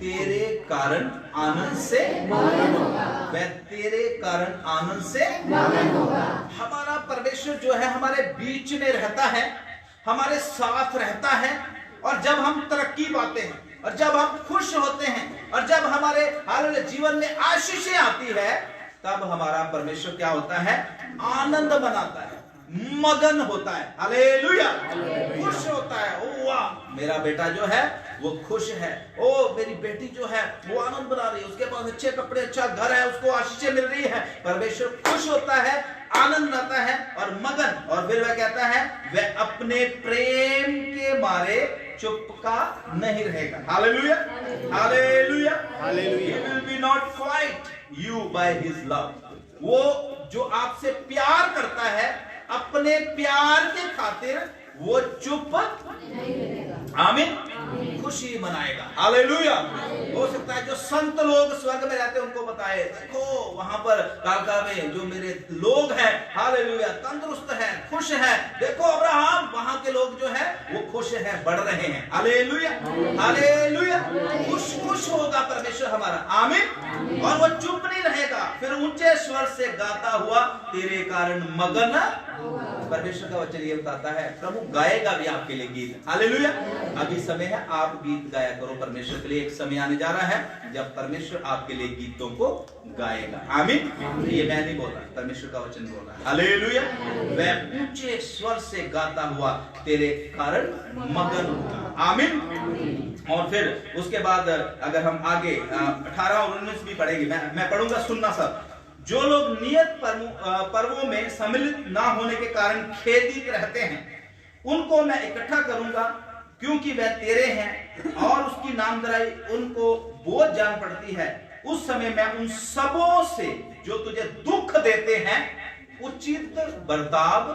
तेरे कारण आनंद से मगन होगा। वह तेरे कारण आनंद से मगन होगा। हमारा परमेश्वर जो है हमारे बीच में रहता है, हमारे साथ रहता है, और जब हम तरक्की पाते हैं और जब हम खुश होते हैं और जब हमारे जीवन में आशीषें आती है, तब हमारा परमेश्वर क्या होता है? आनंद मनाता है, मगन होता है। हालेलुया। खुश होता है। ओ वाह, मेरा बेटा जो है वो खुश है। ओ मेरी बेटी जो है वो आनंद बना रही है, उसके पास अच्छे कपड़े, अच्छा घर है, उसको आशीषें मिल रही है। परमेश्वर खुश होता है, आनंद आता है और मगन। और फिर वह कहता है वह अपने प्रेम के मारे चुपका नहीं रहेगा। Hallelujah, hallelujah, hallelujah. He will be not quiet you by his love। वो जो आपसे प्यार करता है, अपने प्यार के खातिर वो चुप नहीं रहेगा। आमीन। खुशी मनाएगा। हालेलुया। हो सकता है जो संत लोग स्वर्ग में रहते हैं उनको बताए, देखो वहां पर काका में जो मेरे लोग हैं, हालेलुया, तंदुरुस्त हैं, खुश हैं। देखो अब्राहम, वहां के लोग जो है वो खुश हैं, बढ़ रहे हैं। Hallelujah, hallelujah. खुश होगा परमेश्वर हमारा। आमीन। और वो चुप नहीं रहेगा, फिर ऊंचे स्वर से गाता हुआ तेरे कारण मगन। परमेश्वर का वचन ये बताता है प्रभु गाएगा भी आपके लिए गीत। हालेलुया। अभी समय है, आप गीत गाया करो परमेश्वर के लिए। एक समय आने जा रहा है जब परमेश्वर आपके लिए गीतों को गाएगा। आमीन। ये मैं नहीं बोल रहा, परमेश्वर का वचन बोल रहा है। हालेलुया। वह ऊंचे स्वर से गाता हुआ तेरे कारण मगन होगा। आमीन। और फिर उसके बाद अगर हम आगे 18 और 19 भी पढ़ेंगे, मैं पढ़ूंगा, सुनना सब। जो लोग नियत पर्वों में सम्मिलित ना होने के कारण खेदित रहते हैं, उनको मैं इकट्ठा करूंगा, क्योंकि वह तेरे हैं और उसकी नामधराई उनको बोझ जान पड़ती है। उस समय मैं उन सबों से जो तुझे दुख देते हैं उचित बर्ताव।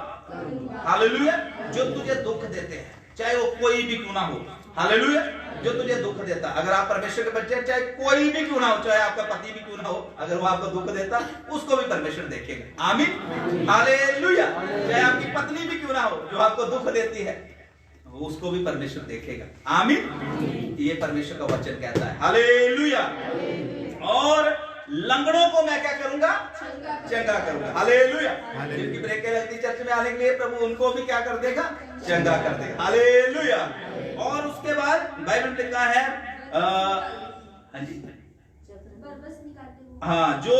हालेलुया। जो तुझे दुख देते हैं, चाहे वो कोई भी क्यों ना हो। हालेलुया। जो तुझे दुख देता, अगर आप परमेश्वर के बच्चे, चाहे कोई भी क्यों ना हो, चाहे आपका पति भी क्यों ना हो, अगर वो आपको दुख देता, उसको भी परमेश्वर देखेगा। आमीन। हालेलुया। चाहे आपकी पत्नी भी क्यों ना हो जो आपको दुख देती है, उसको भी परमेश्वर देखेगा। आमीन। ये परमेश्वर का वचन कहता है। हालेलुया। और लंगड़ों को मैं क्या करूंगा? चंगा करूंगा। हालेलुया। जिनकी ब्रेकें लगती चर्च में आने के लिए, प्रभु उनको भी क्या कर देगा? चंगा कर देगा। हालेलुया। और उसके बाद बाइबल में लिखा है, हाँ जी, हाँ, जो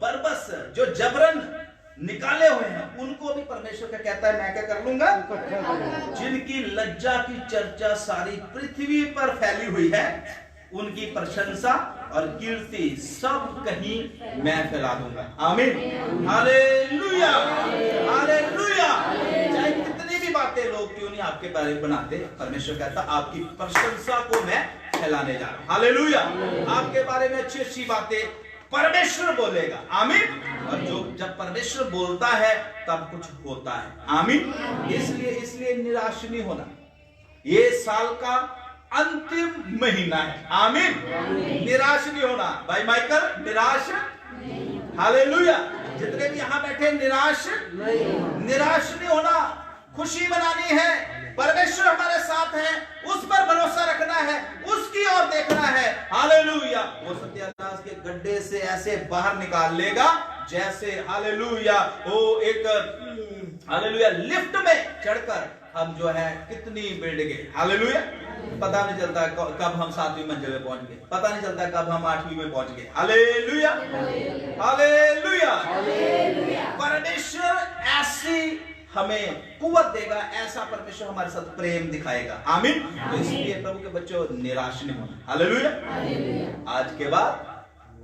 बरबस, जो जबरन निकाले हुए हैं, उनको भी परमेश्वर का कहता है मैं क्या कर लूंगा? जिनकी लज्जा की चर्चा सारी पृथ्वी पर फैली हुई है, उनकी प्रशंसा और कीर्ति सब कहीं मैं फैला दूंगा। आमीन। Hallelujah, hallelujah. चाहे कितनी भी बातें लोग क्यों नहीं आपके बारे में बनाते, परमेश्वर कहता आपकी प्रशंसा को मैं फैलाने जा रहा हूं। हालेलुया। आपके बारे में अच्छी अच्छी बातें परमेश्वर बोलेगा। आमीन। और जो जब परमेश्वर बोलता है तब कुछ होता है। आमीन। इसलिए निराश नहीं होना। ये साल का अंतिम महीना है। आमीन। निराश नहीं होना। भाई माइकल, निराश। हालेलुया। जितने भी यहाँ बैठे, निराश नहीं होना। खुशी मनानी है। परमेश्वर हमारे साथ है, उस पर भरोसा रखना है, उसकी ओर देखना है। हालेलुया। वो सत्यानाश के गड्ढे से ऐसे बाहर निकाल लेगा जैसे, हालेलुया, वो एक, हालेलुया, लिफ्ट में चढ़कर हम जो है कितनी बिल्डिंगें, हालेलुया, पता नहीं चलता कब हम 7वीं मंजिल में पहुंच गए, पता नहीं चलता कब हम 8वीं में पहुंच गए। Hallelujah, hallelujah. परमेश्वर ऐसी हमें कुव्वत देगा, ऐसा परमेश्वर हमारे साथ प्रेम दिखाएगा। आमीन। तो इसलिए प्रभु के बच्चों, निराश नहीं होना। हालेलुया। आज के बाद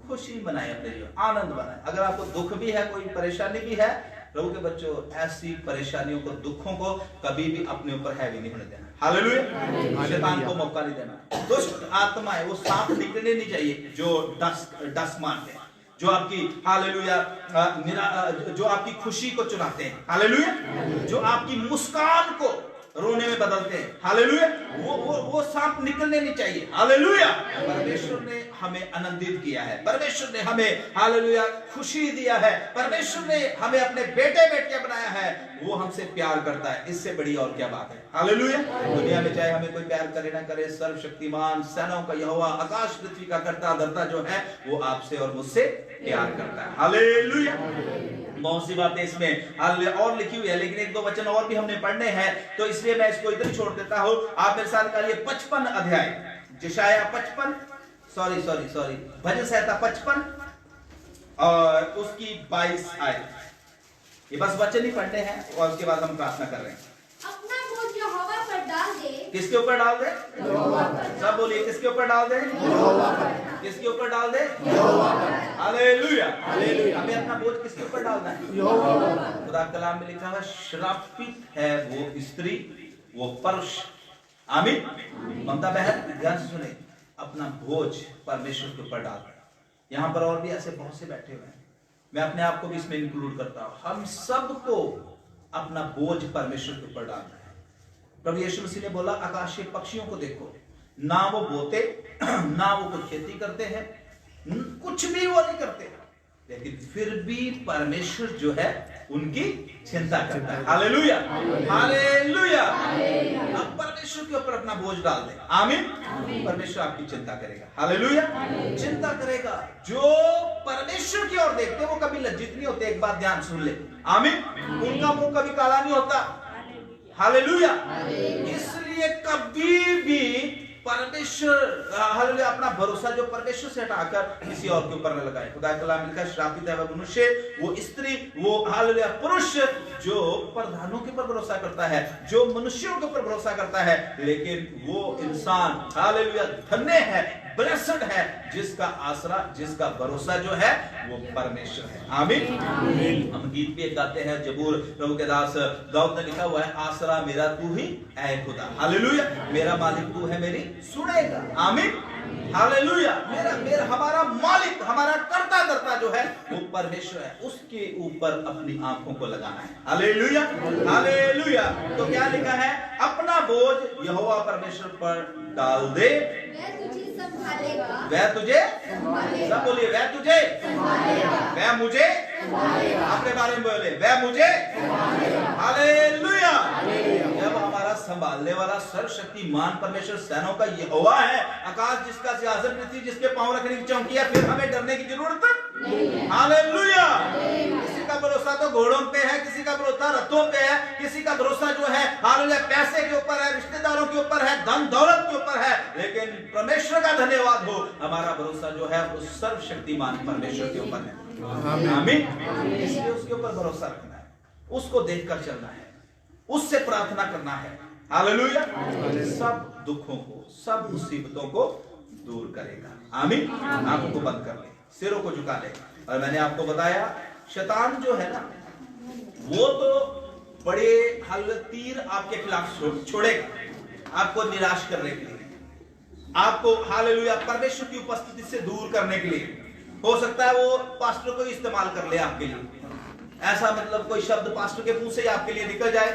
खुशी मनाए, अपने जीवन आनंद बनाए। अगर आपको दुख भी है, कोई परेशानी भी है, प्रभु के बच्चों, ऐसी परेशानियों को, दुखों को कभी भी अपने ऊपर हैवी नहीं होने देना। हालेलुया। शैतान को मौका नहीं देना। दुष्ट आत्माएं वो सांप निकलने नहीं चाहिए जो डस मारते हैं, जो आपकी हालेलुया जो आपकी खुशी को चुराते हैं, हालेलुया, जो आपकी मुस्कान को रोने में बदलते हैं, हालेलुया, वो सांप निकलने नहीं चाहिए, हालेलुया। परमेश्वर ने हमें आनंदित किया है, परमेश्वर ने हमें हालेलुया खुशी दिया है, परमेश्वर ने हमें अपने बेटे बेटियां बनाया है, वो हमसे प्यार करता है, इससे बड़ी और क्या बात है, हालेलुया। दुनिया में चाहे हमें कोई प्यार करे ना करे, सर्वशक्तिमान सेनाओं का यहोवा आकाश पृथ्वी का कर्ता धर्ता जो है वो आपसे और मुझसे प्यार करता है, हालेलुया। बहुत सी बातें इसमें और लिखी हुई है, लेकिन एक दो वचन और भी हमने पढ़ने हैं, तो इसलिए मैं इसको इधर छोड़ देता हूं। आप मेरे साथ करिए 55 अध्याय, यशायाह 55, सॉरी भजन संहिता 55 और उसकी 22 आयत। ये बस वचन ही पढ़ने हैं और उसके बाद हम प्रार्थना कर रहे हैं। अपना बोझ यहोवा पर डाल दे। किसके ऊपर डाल दे? यहोवा पर। सब बोलिए, किसके ऊपर डाल दे? यहोवा पर। किसके ऊपर डाल दे? यहोवा पर। Hallelujah, hallelujah. हमें अपना बोझ किसके ऊपर डालना है? यहोवा पर। खुदा कलाम में लिखा है, श्रापित है वो स्त्री, वो पुरुष, आमीन। ममता बहन ध्यान से सुने, अपना बोझ परमेश्वर के ऊपर डाल। यहाँ पर और भी ऐसे बहुत से बैठे हुए हैं, मैं अपने आप को भी इसमें इंक्लूड करता हूं। हम सबको अपना बोझ परमेश्वर के ऊपर डालना है। प्रभु यीशु मसीह ने बोला, आकाशीय पक्षियों को देखो, ना वो बोते ना वो कोई खेती करते हैं, कुछ भी वो नहीं करते, लेकिन फिर भी परमेश्वर जो है उनकी चिंता करता है। Hallelujah, hallelujah. अब परमेश्वर के ऊपर अपना बोझ डाल दे, आमीन। परमेश्वर आपकी चिंता करेगा, हालेलुया, चिंता करेगा। जो परमेश्वर की ओर देखते वो कभी लज्जित नहीं होते। एक बात ध्यान सुन ले, आमीन। उनका मुंह कभी काला नहीं होता, हालेलुया। इसलिए कभी भी परमेश्वर हालेलुया अपना भरोसा जो परमेश्वर से हटाकर किसी और के ऊपर न लगाए। खुदा का कलाम लिखा है, श्रापित है वह मनुष्य, वो स्त्री, वो हालेलुया पुरुष जो प्रधानों के ऊपर भरोसा करता है, जो मनुष्यों के ऊपर भरोसा करता है, लेकिन वो इंसान हालेलुया धन्य है, ब्लेस्ड है, जिसका आसरा, जिसका भरोसा जो है वो परमेश्वर है, आमीन। हम गीत भी गाते हैं, जबूर प्रभु के दास दाऊद ने लिखा हुआ है, आसरा मेरा तू ही ऐ खुदा, हालेलुया, मेरा मालिक तू है, मेरी सुनेगा, आमीन, हालेलुया। मेरा हमारा मालिक, हमारा कर्ता धर्ता जो है वो परमेश्वर है, उसके ऊपर अपनी आंखों को लगाना है, हालेलुया, हालेलुया। तो क्या लिखा है? अपना बोझ यहोवा परमेश्वर पर डाल दे, वह तुझे संभालेगा। वह तुझे, सब बोलिए, वह तुझे, वह मुझे, अपने बारे में बोले, वह मुझे, हालेलुया। जब हमारा संभालने वाला सर्वशक्तिमान परमेश्वर सेनाओं का यहोवा है, आकाश जिसका सिंहासन, पृथ्वी जिसके पांव रखने की चौकी है, फिर हमें डरने की जरूरत नहीं, हालेलुया। किसी का भरोसा तो घोड़ों पे है, किसी का भरोसा रथों पे है, किसी का भरोसा जो है हालेलुया पैसे के ऊपर है, रिश्तेदारों के ऊपर है, धन दौलत के ऊपर है, लेकिन परमेश्वर का धन्यवाद हो, हमारा भरोसा जो है उस सर्वशक्तिमान परमेश्वर के ऊपर है, आमीन। इसलिए उसके ऊपर भरोसा रखना है, उसको देखकर चलना है, उससे प्रार्थना करना है, हालेलुया। सब दुखों को, सब मुसीबतों को दूर करेगा, आमीन। आंखों को बंद कर ले, सिरों को झुका ले। और मैंने आपको बताया, शैतान जो है ना, वो तो बड़े हालेलुया तीर आपके खिलाफ छोड़ेगा, आपको निराश करने के लिए, आपको हालेलुया परमेश्वर की उपस्थिति से दूर करने के लिए। हो सकता है वो पास्टर को इस्तेमाल कर ले आपके लिए, ऐसा मतलब कोई शब्द पास्टर के मुंह से ही आपके लिए निकल जाए,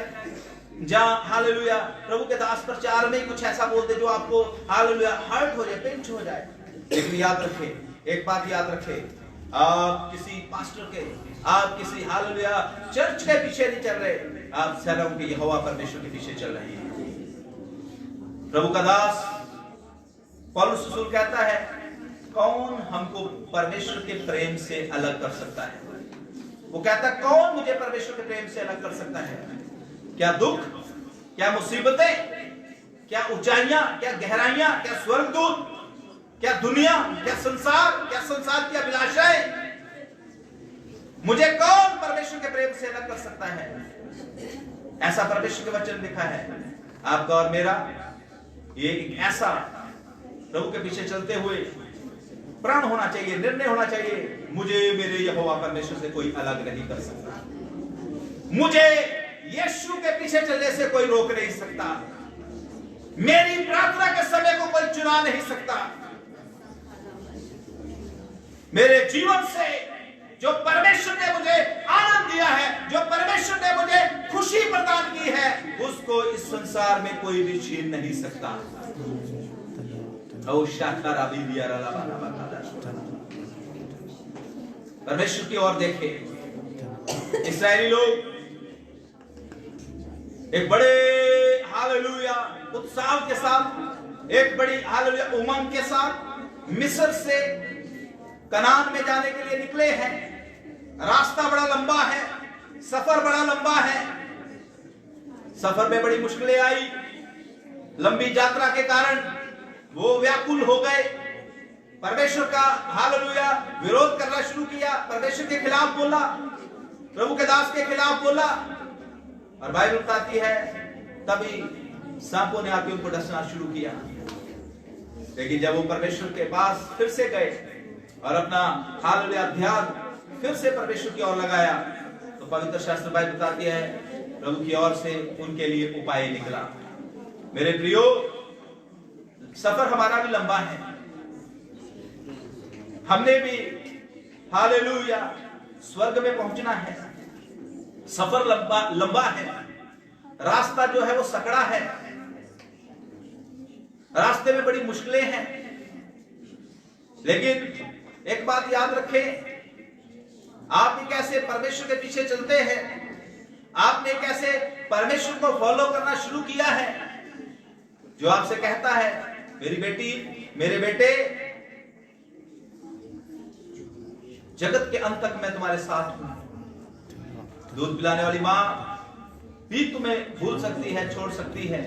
जहां हालेलुया प्रभु के दास प्रचार में ही कुछ ऐसा बोल दे जो आपको हालेलुया हर्ट हो जाए, पिंच हो जाए। लेकिन याद रखें, एक बात याद रखें, आप किसी पास्टर के, आप किसी हालेलुया चर्च के पीछे नहीं चल रहे, आप सेनाओं के यहोवा परमेश्वर के पीछे चल रहे हैं। प्रभु का दास पौलुस रसूल कहता है, कौन हमको परमेश्वर के प्रेम से अलग कर सकता है? वो कहता है, कौन मुझे परमेश्वर के प्रेम से अलग कर सकता है? क्या दुख, क्या मुसीबतें, क्या ऊंचाइयां, क्या गहराइयां, क्या स्वर्गदूत, क्या दुनिया, क्या संसार की अभिलाषाएं, मुझे कौन परमेश्वर के प्रेम से अलग कर सकता है? ऐसा परमेश्वर के वचन लिखा है। आपका और मेरा ये एक ऐसा प्रभु के पीछे चलते हुए प्रण होना चाहिए, निर्णय होना चाहिए, मुझे मेरे यहोवा परमेश्वर से कोई अलग नहीं कर सकता, मुझे यीशु के पीछे चलने से कोई रोक नहीं सकता, मेरी प्रार्थना के समय को कोई चुरा नहीं सकता, मेरे जीवन से जो परमेश्वर ने मुझे आनंद दिया है, जो परमेश्वर ने मुझे खुशी प्रदान की है, उसको इस संसार में कोई भी छीन नहीं सकता। परमेश्वर की ओर देखे। इस्राएली लोग एक बड़े हालेलुया उत्साह के साथ, एक बड़ी हालेलुया उमंग के साथ मिस्र से कनान में जाने के लिए निकले हैं। रास्ता बड़ा लंबा है, सफर बड़ा लंबा है। सफर में बड़ी मुश्किलें आई। लंबी यात्रा के कारण वो व्याकुल हो गए। परमेश्वर का हालेलुया विरोध करना शुरू किया, परमेश्वर के खिलाफ बोला, प्रभु के दास के खिलाफ बोला। और बाइबल बताती है तभी सांपों ने आके उनको डसना शुरू किया। लेकिन जब वो परमेश्वर के पास फिर से गए और अपना हालेलुया ध्यान फिर से परमेश्वर की ओर लगाया, तो पवित्र शास्त्र बाइबल बताती है प्रभु की ओर से उनके लिए उपाय निकला। मेरे प्रियो, सफर हमारा भी लंबा है। हमने भी हालेलुया स्वर्ग में पहुंचना है। सफर लंबा है। रास्ता जो है वो सकड़ा है। रास्ते में बड़ी मुश्किलें हैं। लेकिन एक बात याद रखें, आप भी कैसे परमेश्वर के पीछे चलते हैं, आपने कैसे परमेश्वर को फॉलो करना शुरू किया है, जो आपसे कहता है मेरी बेटी, मेरे बेटे, जगत के अंत तक मैं तुम्हारे साथ हूं। दूध पिलाने वाली मां भी तुम्हें भूल सकती है, छोड़ सकती है,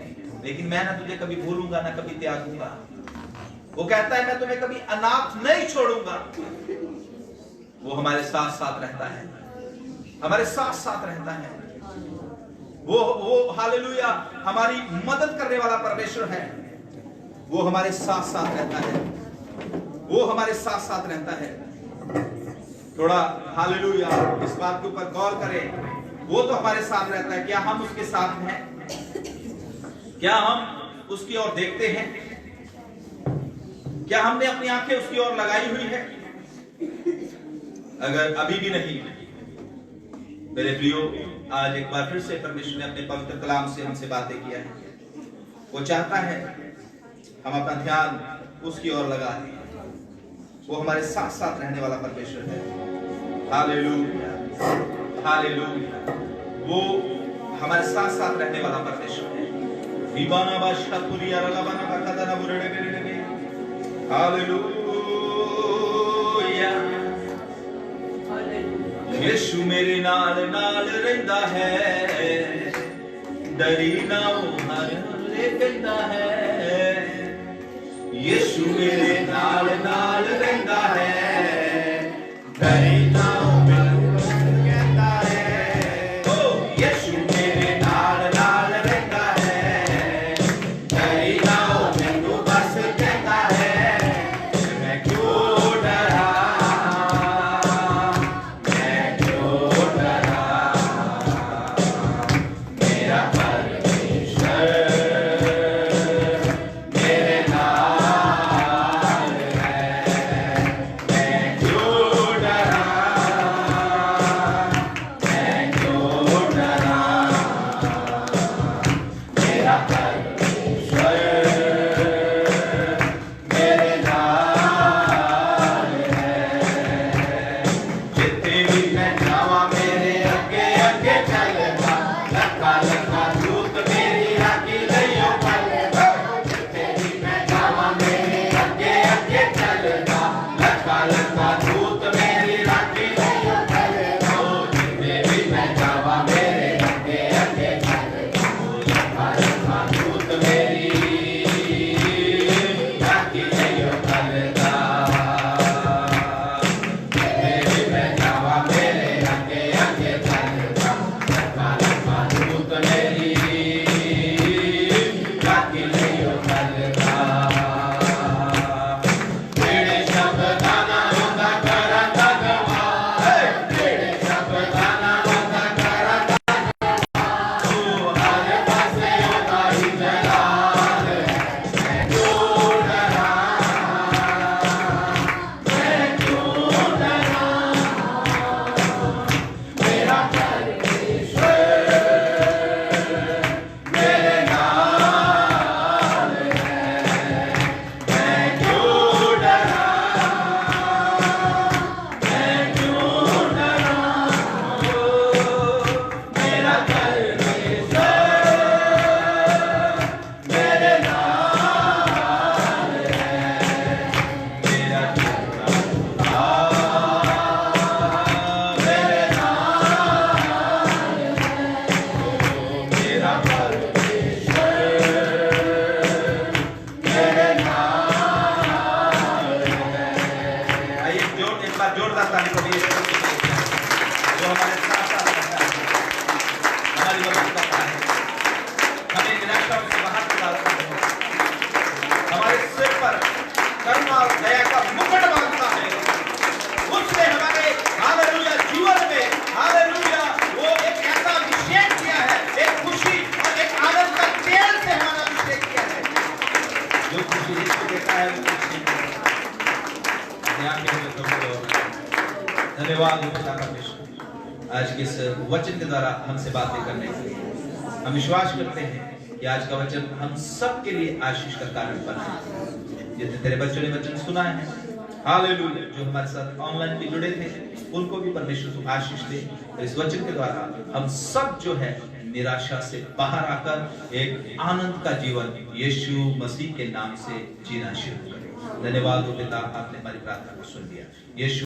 लेकिन मैं ना तुझे कभी भूलूंगा ना कभी त्यागूंगा। वो कहता है मैं तुम्हें कभी अनाथ नहीं छोड़ूंगा। वो हमारे साथ साथ रहता है, हमारे साथ साथ रहता है। वो हालेलुया हमारी मदद करने वाला परमेश्वर है। वो हमारे साथ साथ रहता है। वो हमारे साथ साथ रहता है। थोड़ा हालेलुया इस बात के ऊपर गौर करें। वो तो हमारे साथ रहता है, क्या हम उसके साथ हैं? क्या हम उसकी ओर देखते हैं? क्या हमने अपनी आंखें उसकी ओर लगाई हुई है? अगर अभी भी नहीं, मेरे प्रियो, आज एक बार फिर से परमेश्वर ने अपने पवित्र कलाम से हमसे बातें किया है। वो चाहता है हम अपना ध्यान उसकी ओर लगा दें। वो हमारे साथ साथ रहने वाला परमेश्वर है। Hallelujah, hallelujah. वो हमारे साथ साथ रहने वाला परमेश्वर है। विबाना बादशाह पुरिया रलाबाना बकादाना बुरड़े मेरे लगे। हालेलुया। यीशु मेरे नाल नाल रहंदा है, डरी ना वो हर ले कहंदा है। यीशु मेरे नाल नाल रहंदा है, डरी ना वो कहता है। ओ यीशु मेरे नाल नाल रहंदा है, डरी ना वो मैनू बस कहता है। मैं क्यों डरा, मैं क्यों डरा, मेरा परमेश्वर मेरे नाल है। हमेशा उससे बाहर निकालता है, हमारे सिर पर करुणा और दया का मुकुट बांधता है। उसने हमारे हालेलुया जीवन में हालेलुया वो एक ऐसा अभिषेक किया है, एक खुशी और एक आनंद का तेल से हमारा अभिषेक किया है। जो खुशी जिसको देता है वो खुशी धन्यवाद पिता परमेश्वर आज के इस वचन के द्वारा हमसे बातें करने के लिए। हम विश्वास करते हैं कि आज का वचन हम सब के लिए आशीष का कारण बना। जितने तेरे बच्चों ने वचन सुना है हालेलुया, जो हमारे साथ ऑनलाइन भी जुड़े थे उनको भी परमेश्वर तू आशीष दे। और इस वचन के द्वारा हम सब जो है निराशा से बाहर आकर एक आनंद का जीवन यीशु मसीह के नाम से जीना शुरू करें। धन्यवाद हो पिता, आपने हमारी प्रार्थना को सुन लिया। यीशु